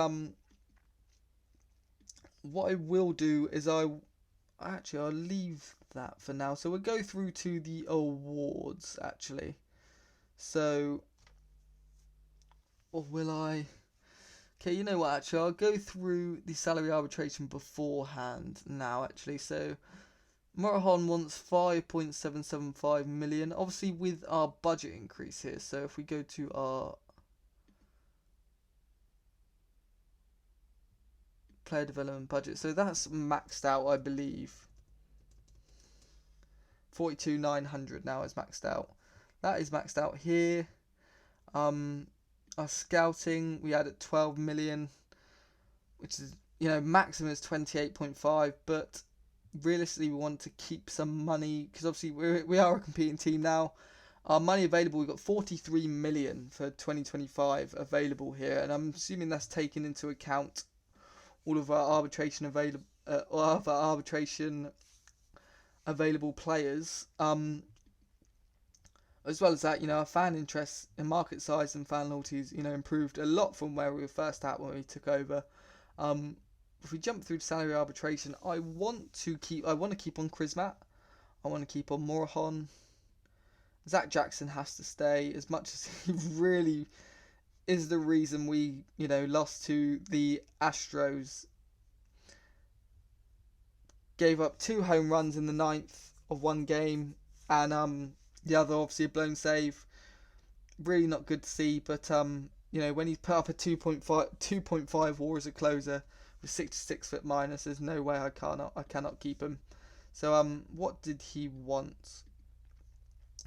what I will do is I'll leave that for now. So we'll go through to the awards actually. So, or will I? Okay, you know what? Actually, I'll go through the salary arbitration beforehand now. Actually, so Morahan wants 5.775 million. Obviously, with our budget increase here. So if we go to our player development budget, so that's maxed out, I believe. 42,900 now is maxed out. That is maxed out here. Our scouting we had at 12 million, which is maximum is 28.5, but realistically we want to keep some money because obviously we are a competing team now. Our money available, we've got 43 million for 2025 available here, and I'm assuming that's taken into account all of our arbitration available players, as well as that, our fan interest in market size and fan loyalties, improved a lot from where we were first at when we took over. If we jump through to salary arbitration, I want to keep on Chrismat. I want to keep on Morahan. Zach Jackson has to stay, as much as he really is the reason we, lost to the Astros. Gave up 2 home runs in the 9th of one game, and the other obviously a blown save. Really not good to see, but when he's put up a 2.5 WAR as a closer with 66 foot minus, there's no way I cannot keep him. So what did he want?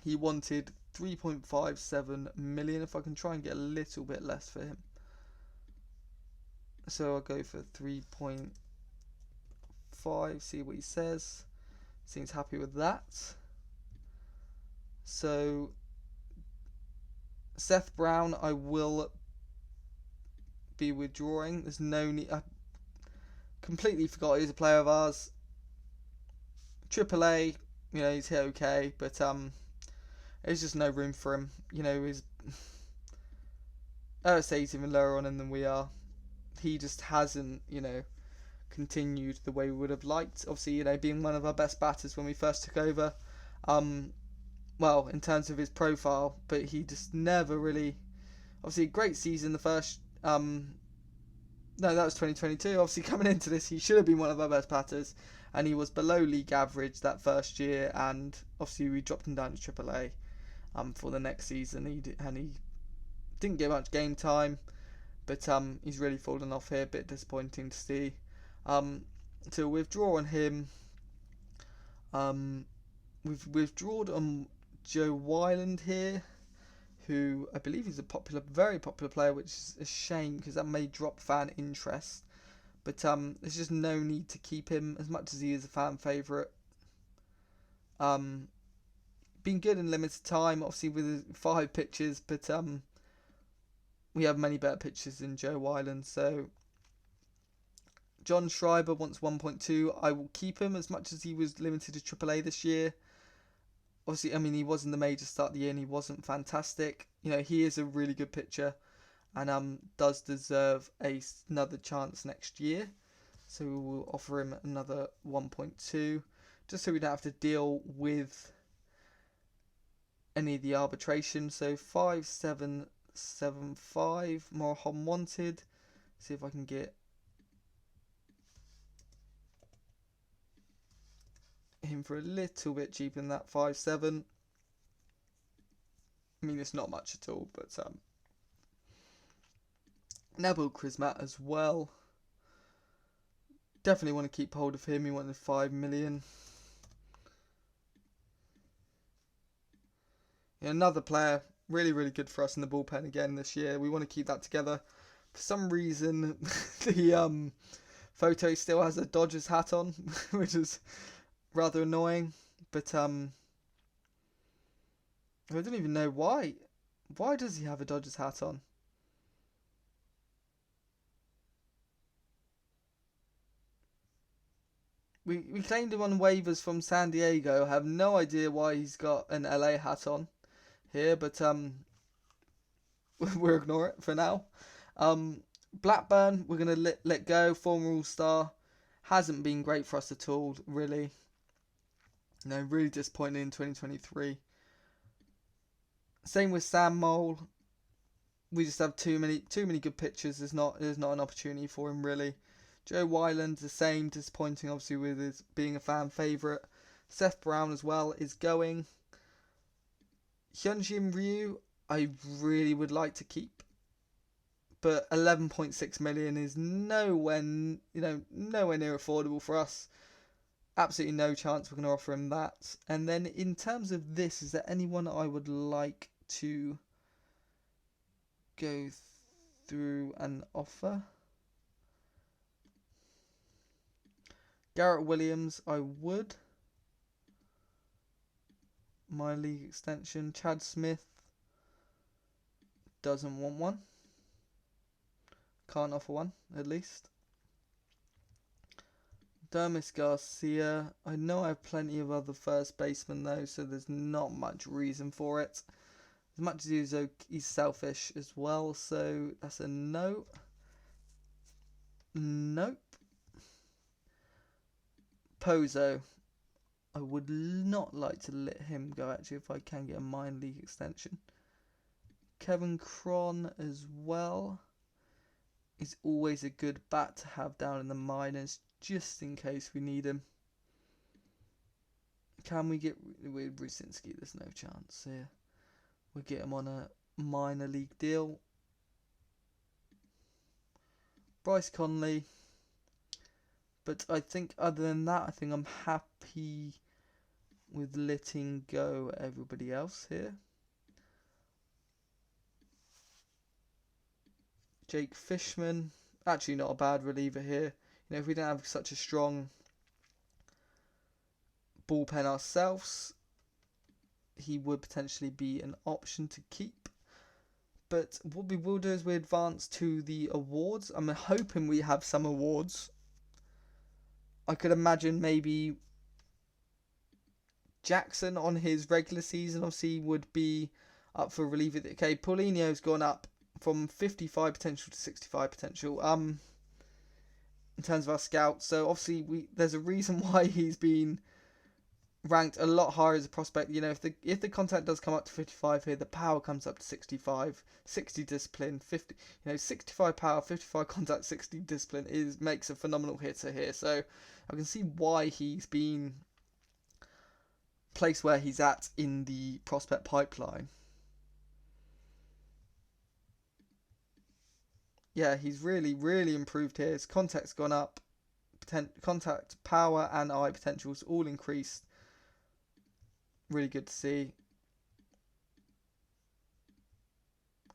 He wanted 3.57 million. If I can try and get a little bit less for him, so I'll go for 3.5. See what he says. Seems happy with that. So Seth Brown, I will be withdrawing. There's no need. I completely forgot he's a player of ours. AAA, he's here okay, but there's just no room for him. His OSA's even lower on him than we are. He just hasn't, continued the way we would have liked. Obviously, being one of our best batters when we first took over. Well, in terms of his profile, but he just never really. Obviously, great season the first. No, that was 2022. Obviously, coming into this, he should have been one of our best batters, and he was below league average that first year. And obviously, we dropped him down to AAA for the next season. He didn't get much game time, but he's really fallen off here. A bit disappointing to see. To withdraw on him, we've withdrawn on Joe Wyland here, who I believe is a very popular player, which is a shame because that may drop fan interest. But there's just no need to keep him as much as he is a fan favourite. Been good in limited time, obviously with 5 pitches, but we have many better pitches than Joe Wyland. So John Schreiber wants 1.2. I will keep him as much as he was limited to AAA this year. Obviously, I mean, he was in the major start of the year and he wasn't fantastic. He is a really good pitcher and does deserve another chance next year. So we will offer him another 1.2 just so we don't have to deal with any of the arbitration. So 5775 more unwanted. See if I can get him for a little bit cheaper than that 5.7. I mean, it's not much at all, but Nabil Krismat as well. Definitely want to keep hold of him. He wanted 5 million. Another player really, really good for us in the bullpen again this year. We want to keep that together. For some reason, the photo still has a Dodgers hat on, which is rather annoying. But I don't even know why. Why does he have a Dodgers hat on? We claimed him on waivers from San Diego. I have no idea why he's got an LA hat on here, but we'll ignore it for now. Blackburn, we're going to let go. Former All-Star. Hasn't been great for us at all, really. Really disappointing in 2023. Same with Sam Mole. We just have too many good pitchers. There's not an opportunity for him, really. Joe Wyland, the same, disappointing obviously with his being a fan favourite. Seth Brown as well is going. Hyunjin Ryu, I really would like to keep, but 11.6 million is nowhere near affordable for us. Absolutely no chance we're going to offer him that. And then in terms of this, is there anyone I would like to go through and offer? Garrett Williams, I would. My league extension. Chad Smith doesn't want one. Can't offer one, at least. Dermis Garcia. I know I have plenty of other first basemen though, so there's not much reason for it. As much as he's selfish as well, so that's a no. Nope. Pozo. I would not like to let him go, actually, if I can get a minor league extension. Kevin Cron as well. He's always a good bat to have down in the minors, just in case we need him. Can we get with Rusinski? There's no chance here. We'll get him on a minor league deal. Bryce Conley. But I think other than that, I think I'm happy with letting go everybody else here. Jake Fishman, actually not a bad reliever here. If we don't have such a strong bullpen ourselves, he would potentially be an option to keep. But what we will do is we advance to the awards. I'm hoping we have some awards. I could imagine maybe Jackson on his regular season obviously would be up for reliever. Okay, Paulinho's gone up from 55 potential to 65 potential in terms of our scouts. So obviously there's a reason why he's been ranked a lot higher as a prospect. If the contact does come up to 55 here, the power comes up to 65, 60 discipline, 50. 65 power, 55 contact, 60 discipline makes a phenomenal hitter here. So I can see why he's been placed where he's at in the prospect pipeline. Yeah, he's really, really improved here. His contact's gone up. Contact, power, and eye potentials all increased. Really good to see.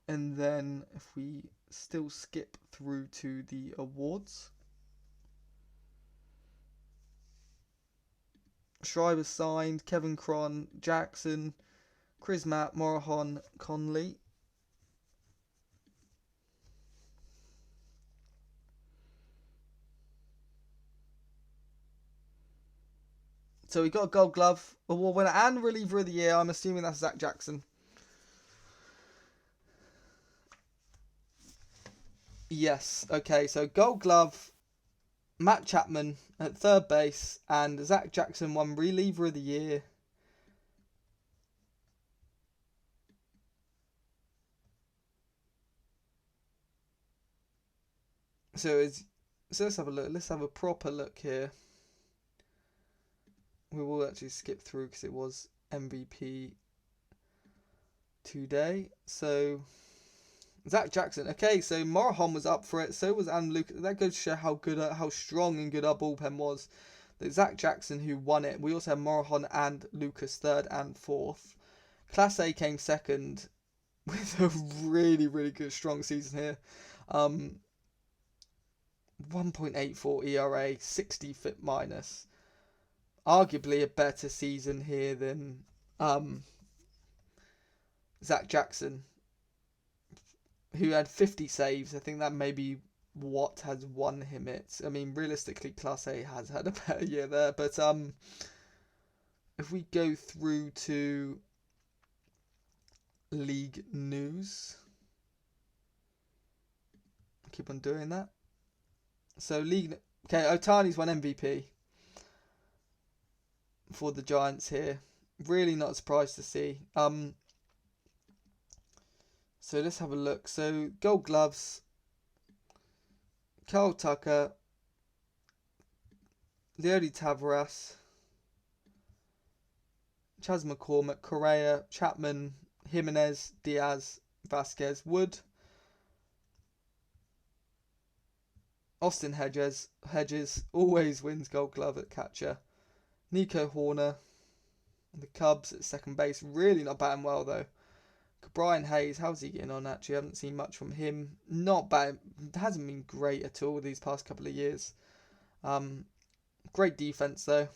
And then if we still skip through to the awards. Schreiber signed, Kevin Cron, Jackson, Chris Matt, Morahan, Conley. So we got a Gold Glove award winner and reliever of the year. I'm assuming that's Zach Jackson. Yes. Okay. So Gold Glove, Matt Chapman at third base, and Zach Jackson won reliever of the year. So let's have a look. Let's have a proper look here. We will actually skip through because it was MVP today. So Zach Jackson. Okay, so Morahan was up for it. So was Ann Lucas. That goes to show how strong and good our bullpen was. That Zach Jackson who won it. We also had Morahan and Lucas third and fourth. Class A came second with a really, really good strong season here. 1.84 ERA, 60 FIP minus. Arguably a better season here than Zach Jackson, who had 50 saves. I think that may be what has won him it. I mean, realistically, Class A has had a better year there. But if we go through to league news, keep on doing that. So okay, Ohtani's won MVP for the Giants here. Really not surprised to see. So let's have a look. So Gold Gloves, Kyle Tucker, Leody Taveras, Chas McCormick, Correa, Chapman, Jimenez, Diaz, Vasquez, Wood, Austin Hedges always wins Gold Glove at catcher. Nico Horner, the Cubs at second base, really not batting well though. Brian Hayes, how's he getting on actually? I haven't seen much from him. Not bad, hasn't been great at all these past couple of years. Great defense though.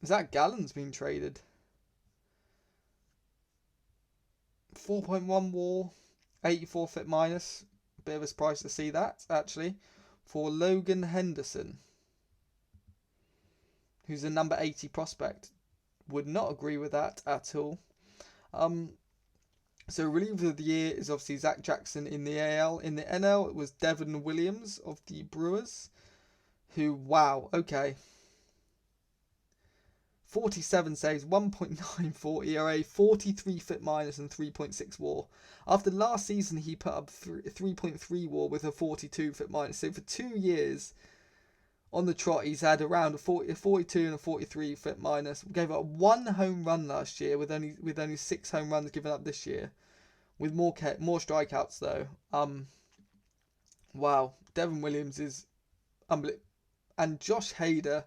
Zach Gallen's been traded. 4.1 WAR, 84 FIP minus. Bit of a surprise to see that actually. For Logan Henderson, who's a number 80 prospect. Would not agree with that at all. So reliever of the year is obviously Zach Jackson in the AL. In the NL, it was Devin Williams of the Brewers, who, wow, okay. 47 saves, 1.94 ERA, 43 FIP minus and 3.6 WAR. After last season, he put up 3.3 WAR with a 42 FIP minus. So for 2 years on the trot, he's had around a 42 and a 43 FIP minus. Gave up 1 home run last year with only 6 home runs given up this year. With more strikeouts though. Wow, Devin Williams is unbelievable. And Josh Hader,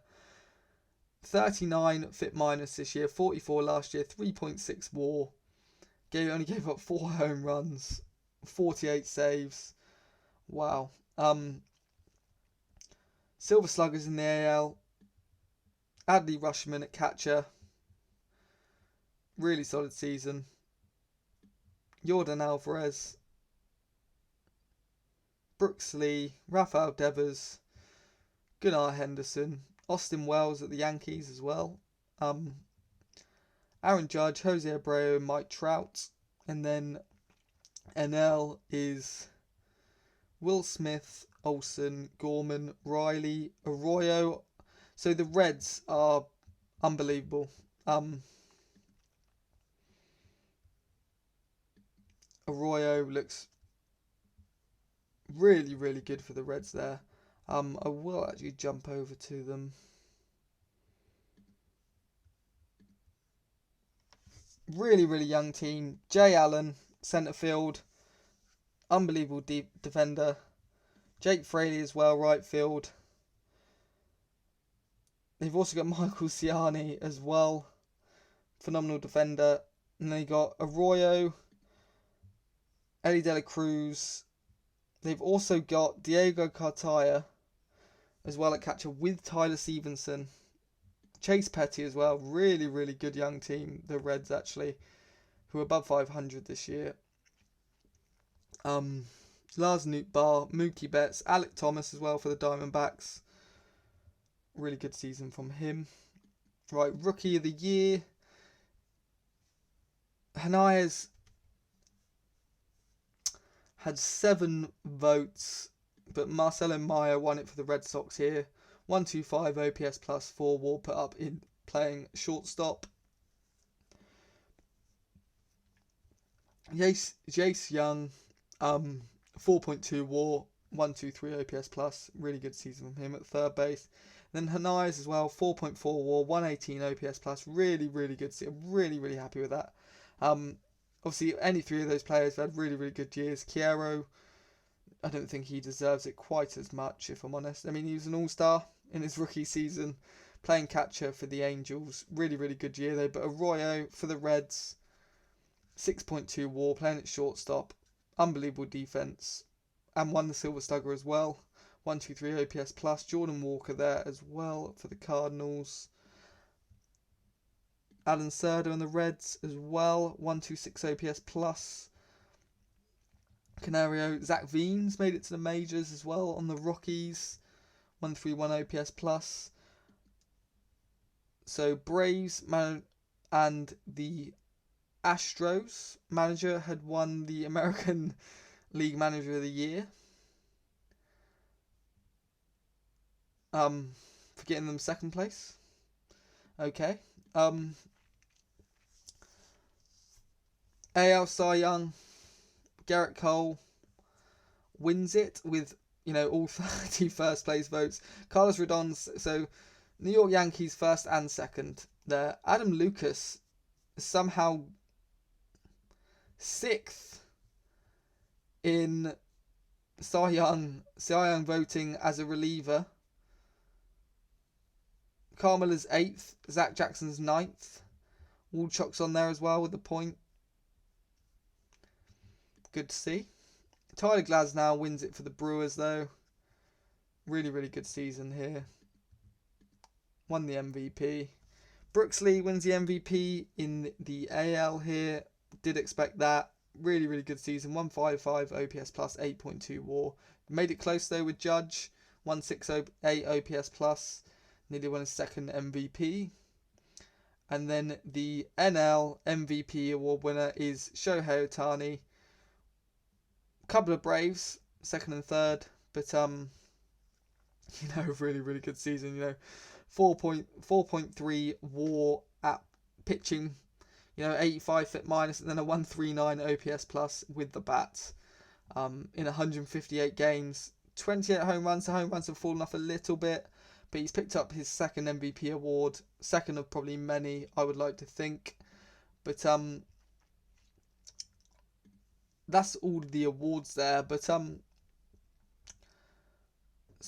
39 FIP minus this year, 44 last year, 3.6 WAR. Only gave up 4 home runs, 48 saves. Wow. Silver Sluggers in the AL. Adley Rushman at catcher. Really solid season. Jordan Alvarez. Brooks Lee. Rafael Devers. Gunnar Henderson. Austin Wells at the Yankees as well. Aaron Judge, Jose Abreu, Mike Trout. And then NL is Will Smith, Olsen, Gorman, Riley, Arroyo. So the Reds are unbelievable. Arroyo looks really, really good for the Reds there. I will actually jump over to them. Really, really young team. Jay Allen, centre field. Unbelievable deep defender. Jake Fraley as well, right field. They've also got Michael Ciani as well. Phenomenal defender. And they got Arroyo, Eddie De La Cruz, They've also got Diego Cartaya as well at catcher with Tyler Stevenson. Chase Petty as well. Really, really good young team, the Reds actually, who are above 500 this year. Lars Nootbaar, Mookie Betts, Alec Thomas as well for the Diamondbacks. Really good season from him. Right, Rookie of the Year. Hernandez had 7 votes, but Marcelo Meyer won it for the Red Sox here. 125 OPS plus 4 WAR put up in playing shortstop. Jace Young, 4.2 WAR, 123 OPS plus. Really good season from him at third base. Then Hernandez as well, 4.4 WAR, 118 OPS plus. Really, really good. Really, really happy with that. Obviously, any 3 of those players have had really, really good years. Chiaro, I don't think he deserves it quite as much, if I'm honest. I mean, he was an all-star in his rookie season, playing catcher for the Angels. Really, really good year though. But Arroyo for the Reds, 6.2 WAR, playing at shortstop. Unbelievable defense. And won the Silver Slugger as well. 123 OPS plus. Jordan Walker there as well for the Cardinals. Alan Serda and the Reds as well. 126 OPS plus. Canario. Zach Veens made it to the majors as well on the Rockies. 131 OPS plus. So Braves and the Astros manager had won the American League Manager of the Year. For getting them second place. Okay. AL Cy Young, Garrett Cole wins it with, all 30 first place votes. Carlos Rodon's, so New York Yankees first and second there. Adam Lucas somehow 6th in Cy Young voting as a reliever. Carmela's 8th, Zach Jackson's 9th. Walchuk's on there as well with a point. Good to see. Tyler Glasnow wins it for the Brewers though. Really, really good season here. Won the MVP. Brooks Lee wins the MVP in the AL here. Did expect that. Really, really good season. 155 OPS plus, 8.2 WAR. Made it close though with Judge. 168 OPS plus. Nearly won his second MVP. And then the NL MVP award winner is Shohei Ohtani. Couple of Braves, second and third, but really, really good season. 4.3 WAR at pitching. 85 fit minus, and then a 139 OPS plus with the bats. In 158 games, 28 home runs. The home runs have fallen off a little bit, but he's picked up his second MVP award, second of probably many, I would like to think. But that's all the awards there. But so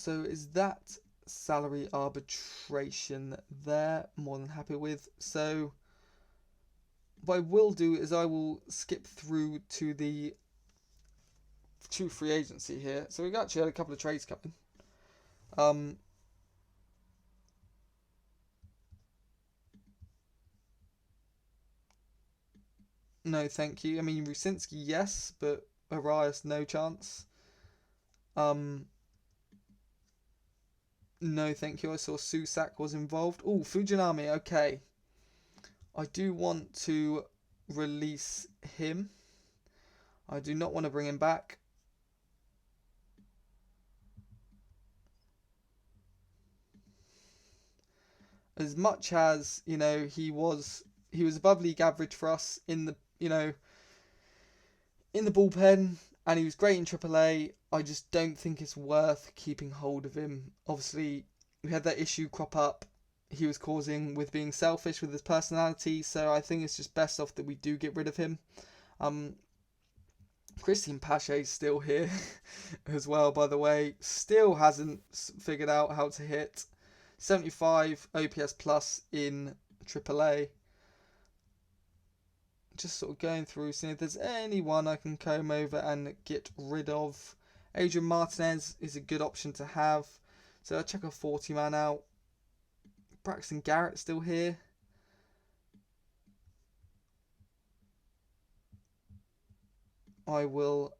is that salary arbitration there? More than happy with. So what I will do is I will skip through to the true free agency here. So we've actually had a couple of trades coming. No, thank you. I mean, Rucinski, yes, but Arias, no chance. No, thank you. I saw Susak was involved. Oh, Fujinami, okay. I do want to release him. I do not want to bring him back. As much as, he was above league average for us in the in the bullpen, and he was great in AAA. I just don't think it's worth keeping hold of him. Obviously, we had that issue crop up he was causing with being selfish with his personality, so I think it's just best off that we do get rid of him. Christian Pache's still here as well, by the way. Still hasn't figured out how to hit. 75 OPS plus in AAA. Just sort of going through, seeing if there's anyone I can comb over and get rid of. Adrian Martinez is a good option to have. So I'll check a 40-man out. Braxton Garrett still here. I will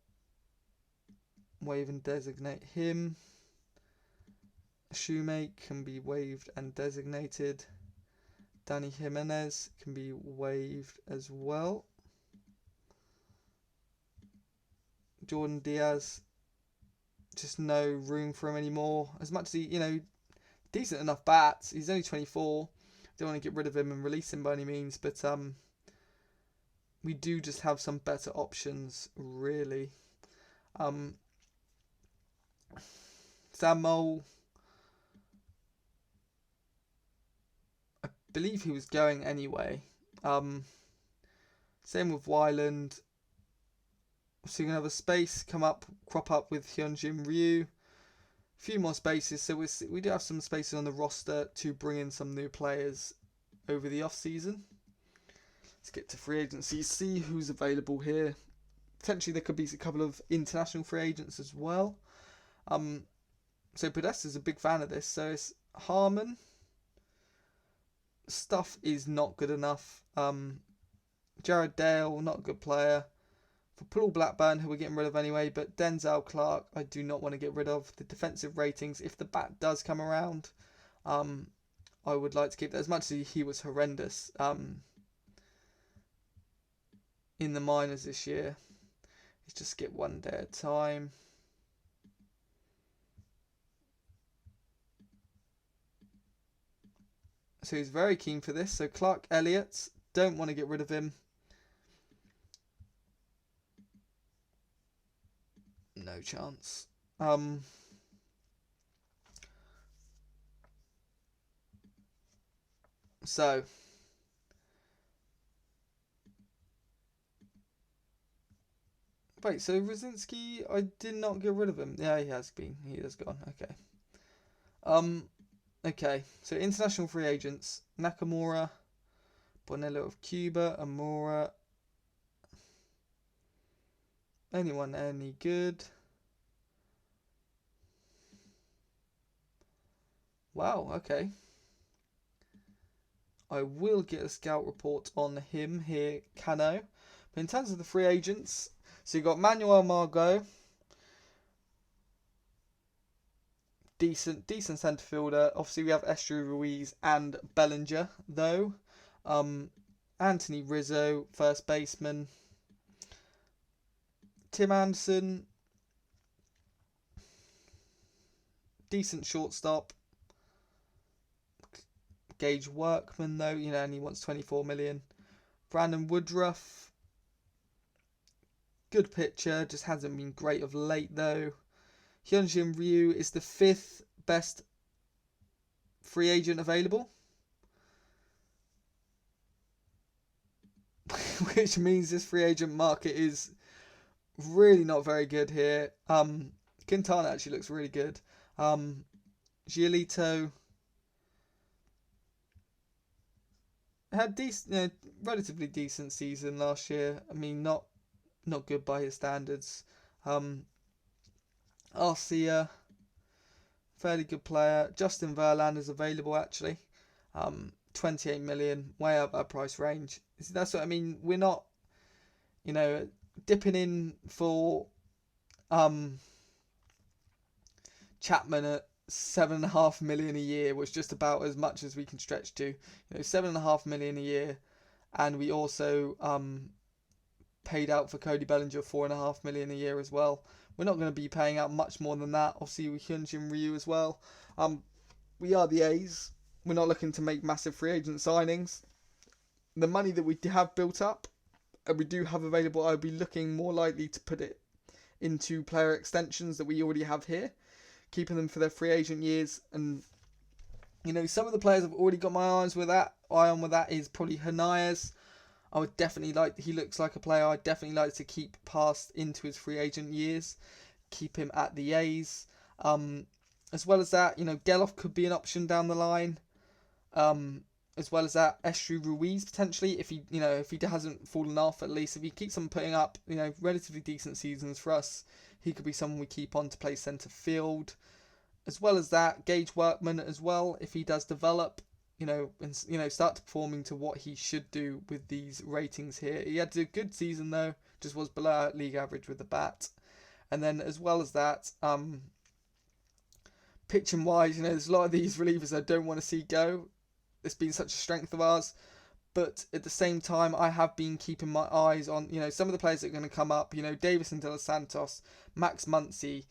waive and designate him. Shoemake can be waived and designated. Danny Jimenez can be waived as well. Jordan Diaz, just no room for him anymore. As much as he, decent enough bats. He's only 24. Don't want to get rid of him and release him by any means, but we do just have some better options, really. Sam Mole, I believe he was going anyway. Same with Wyland. So you're going to have a space crop up with Hyunjin Ryu. A few more spaces, so we do have some spaces on the roster to bring in some new players over the off-season. Let's get to free agency, see who's available here. Potentially there could be a couple of international free agents as well. So Podesta's a big fan of this, so it's Harmon. Stuff is not good enough. Jared Dale, not a good player. For Paul Blackburn, who we're getting rid of anyway, but Denzel Clark, I do not want to get rid of. The defensive ratings, if the bat does come around, I would like to keep that. As much as he was horrendous in the minors this year. Let's just get one day at a time. So he's very keen for this. So Clark Elliott, don't want to get rid of him. No chance. So wait, so Rosinski, I did not get rid of him. Yeah, he has been. He has gone. Okay. Okay. So international free agents: Nakamura, Bonello of Cuba, Amora. Anyone any good? Wow, okay. I will get a scout report on him here, Cano. But in terms of the free agents, so you've got Manuel Margot. Decent centre fielder. Obviously, we have Estru Ruiz and Bellinger, though. Anthony Rizzo, first baseman. Tim Anderson, decent shortstop. Gage Workman, though, and he wants 24 million. Brandon Woodruff, good pitcher, just hasn't been great of late, though. Hyunjin Ryu is the 5th best free agent available. Which means this free agent market is really not very good here. Quintana actually looks really good. Giolito had relatively decent season last year. I mean, not good by his standards. Arcia, fairly good player. Justin Verlander's available actually. 28 million, way up our price range. That's what I mean. We're not, dipping in for Chapman at 7.5 million a year was just about as much as we can stretch to. 7.5 million a year, and we also paid out for Cody Bellinger 4.5 million a year as well. We're not going to be paying out much more than that. Obviously, with Hyunjin Ryu as well. We are the A's. We're not looking to make massive free agent signings. The money that we have built up and we do have available, I'll be looking more likely to put it into player extensions that we already have here, keeping them for their free agent years. And some of the players I've already got my eye on with that is probably Hernandez. I would definitely he looks like a player I'd definitely like to keep past into his free agent years, keep him at the A's. As well as that, Geloff could be an option down the line. as well as that, Estru Ruiz potentially, if he hasn't fallen off, at least if he keeps on putting up relatively decent seasons for us, he could be someone we keep on to play centre field. As well as that, Gage Workman as well, if he does develop, and start performing to what he should do with these ratings here. He had a good season though, just was below league average with the bat. And then as well as that, pitching wise, there's a lot of these relievers I don't want to see go. It's been such a strength of ours, but at the same time, I have been keeping my eyes on, some of the players that are going to come up. Davison De Los Santos, Max Muncy,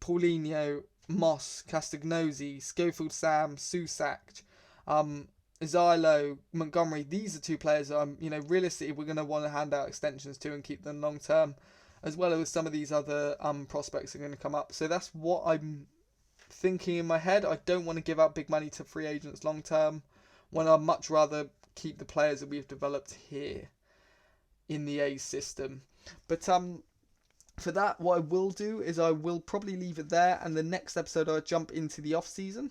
Paulinho, Moss, Castagnosi, Schofield Sam, Susak, Zylo, Montgomery. These are two players that I'm, realistically we're going to want to hand out extensions to and keep them long term, as well as some of these other prospects are going to come up. So that's what I'm thinking in my head. I don't want to give out big money to free agents long term, when I'd much rather keep the players that we've developed here in the A system. But for that, what I will do is I will probably leave it there, and the next episode I'll jump into the off season.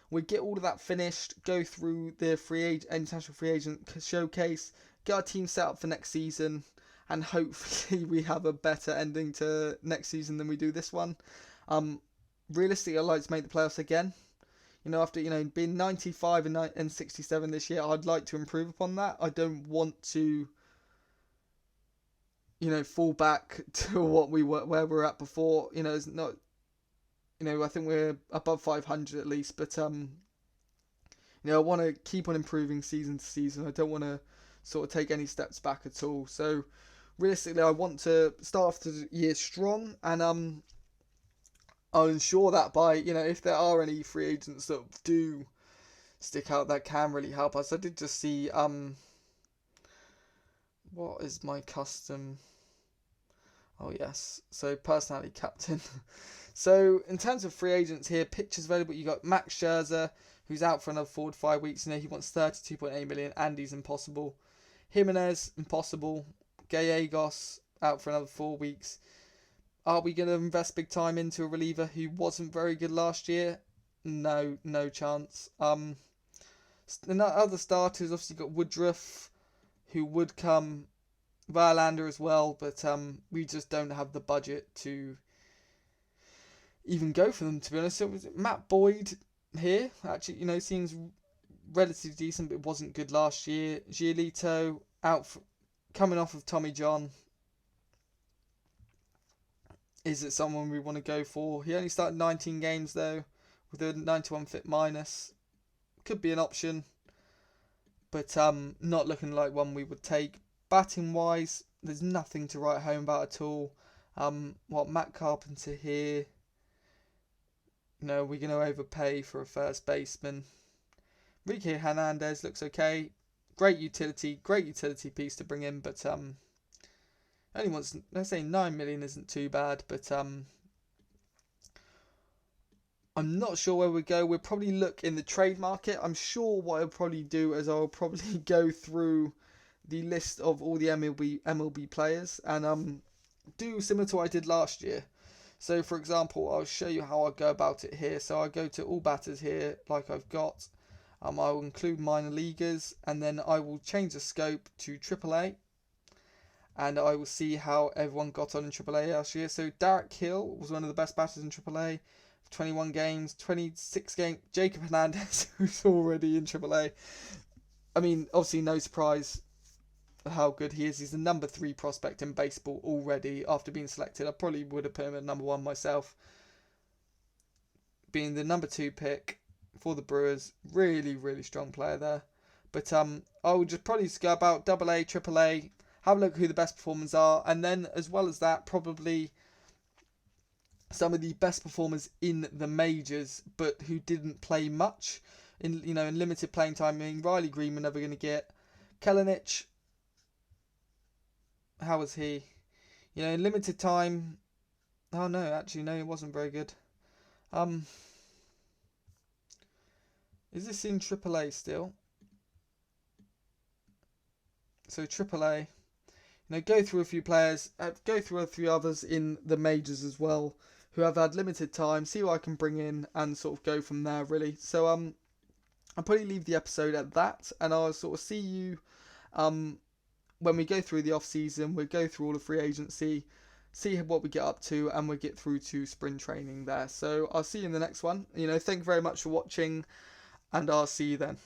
We get all of that finished, go through the international free agent showcase, get our team set up for next season, and hopefully we have a better ending to next season than we do this one. Realistically, I'd like to make the playoffs again. After being 95 and 67 this year, I'd like to improve upon that. I don't want to fall back to what we were, where we were at before. It's not, I think we're above 500 at least, but I want to keep on improving season to season. I don't want to sort of take any steps back at all. So realistically, I want to start off the year strong, and I'll ensure that by, if there are any free agents that do stick out that can really help us. I did just see, what is my custom? Oh, yes. So, personality captain. So, in terms of free agents here, pitchers available, you got Max Scherzer, who's out for another 4 to 5 weeks. He wants 32.8 million. Andy's impossible. Jimenez, impossible. Gallegos, out for another 4 weeks. Are we going to invest big time into a reliever who wasn't very good last year? No chance. The other starters, obviously got Woodruff, who would come, Verlander as well, but we just don't have the budget to even go for them, to be honest. So was Matt Boyd here, actually, seems relatively decent, but it wasn't good last year. Giolito, coming off of Tommy John. Is it someone we want to go for? He only started 19 games though, with a 91 fit minus. Could be an option, but not looking like one we would take. Batting wise, there's nothing to write home about at all. Matt Carpenter here. No, we're going to overpay for a first baseman. Enrique Hernandez looks okay. Great utility piece to bring in, but only wants, let's say 9 million isn't too bad, but I'm not sure where we go. We'll probably look in the trade market. I'm sure what I'll probably do is I'll probably go through the list of all the MLB players and do similar to what I did last year. So, for example, I'll show you how I go about it here. So I go to all batters here, like I've got. I will include minor leaguers, and then I will change the scope to AAA. And I will see how everyone got on in AAA last year. So Derek Hill was one of the best batters in AAA. 21 games, 26 games. Jacob Hernandez, who's already in AAA. I mean, obviously no surprise how good he is. He's the number 3 prospect in baseball already after being selected. I probably would have put him at number 1 myself. Being the number 2 pick for the Brewers. Really, really strong player there. But I would just probably go about AA, AAA, have a look at who the best performers are, and then as well as that, probably some of the best performers in the majors, but who didn't play much in limited playing time. I mean, Riley Green we're never going to get. Kelenic, how was he? In limited time. Oh no, actually no, it wasn't very good. Is this in AAA still? So AAA. Go through a few players, go through a few others in the majors as well, who have had limited time, see what I can bring in, and sort of go from there, really. So, I'll probably leave the episode at that, and I'll sort of see you when we go through the off season. We'll go through all the free agency, see what we get up to, and we'll get through to spring training there. So I'll see you in the next one. Thank you very much for watching, and I'll see you then.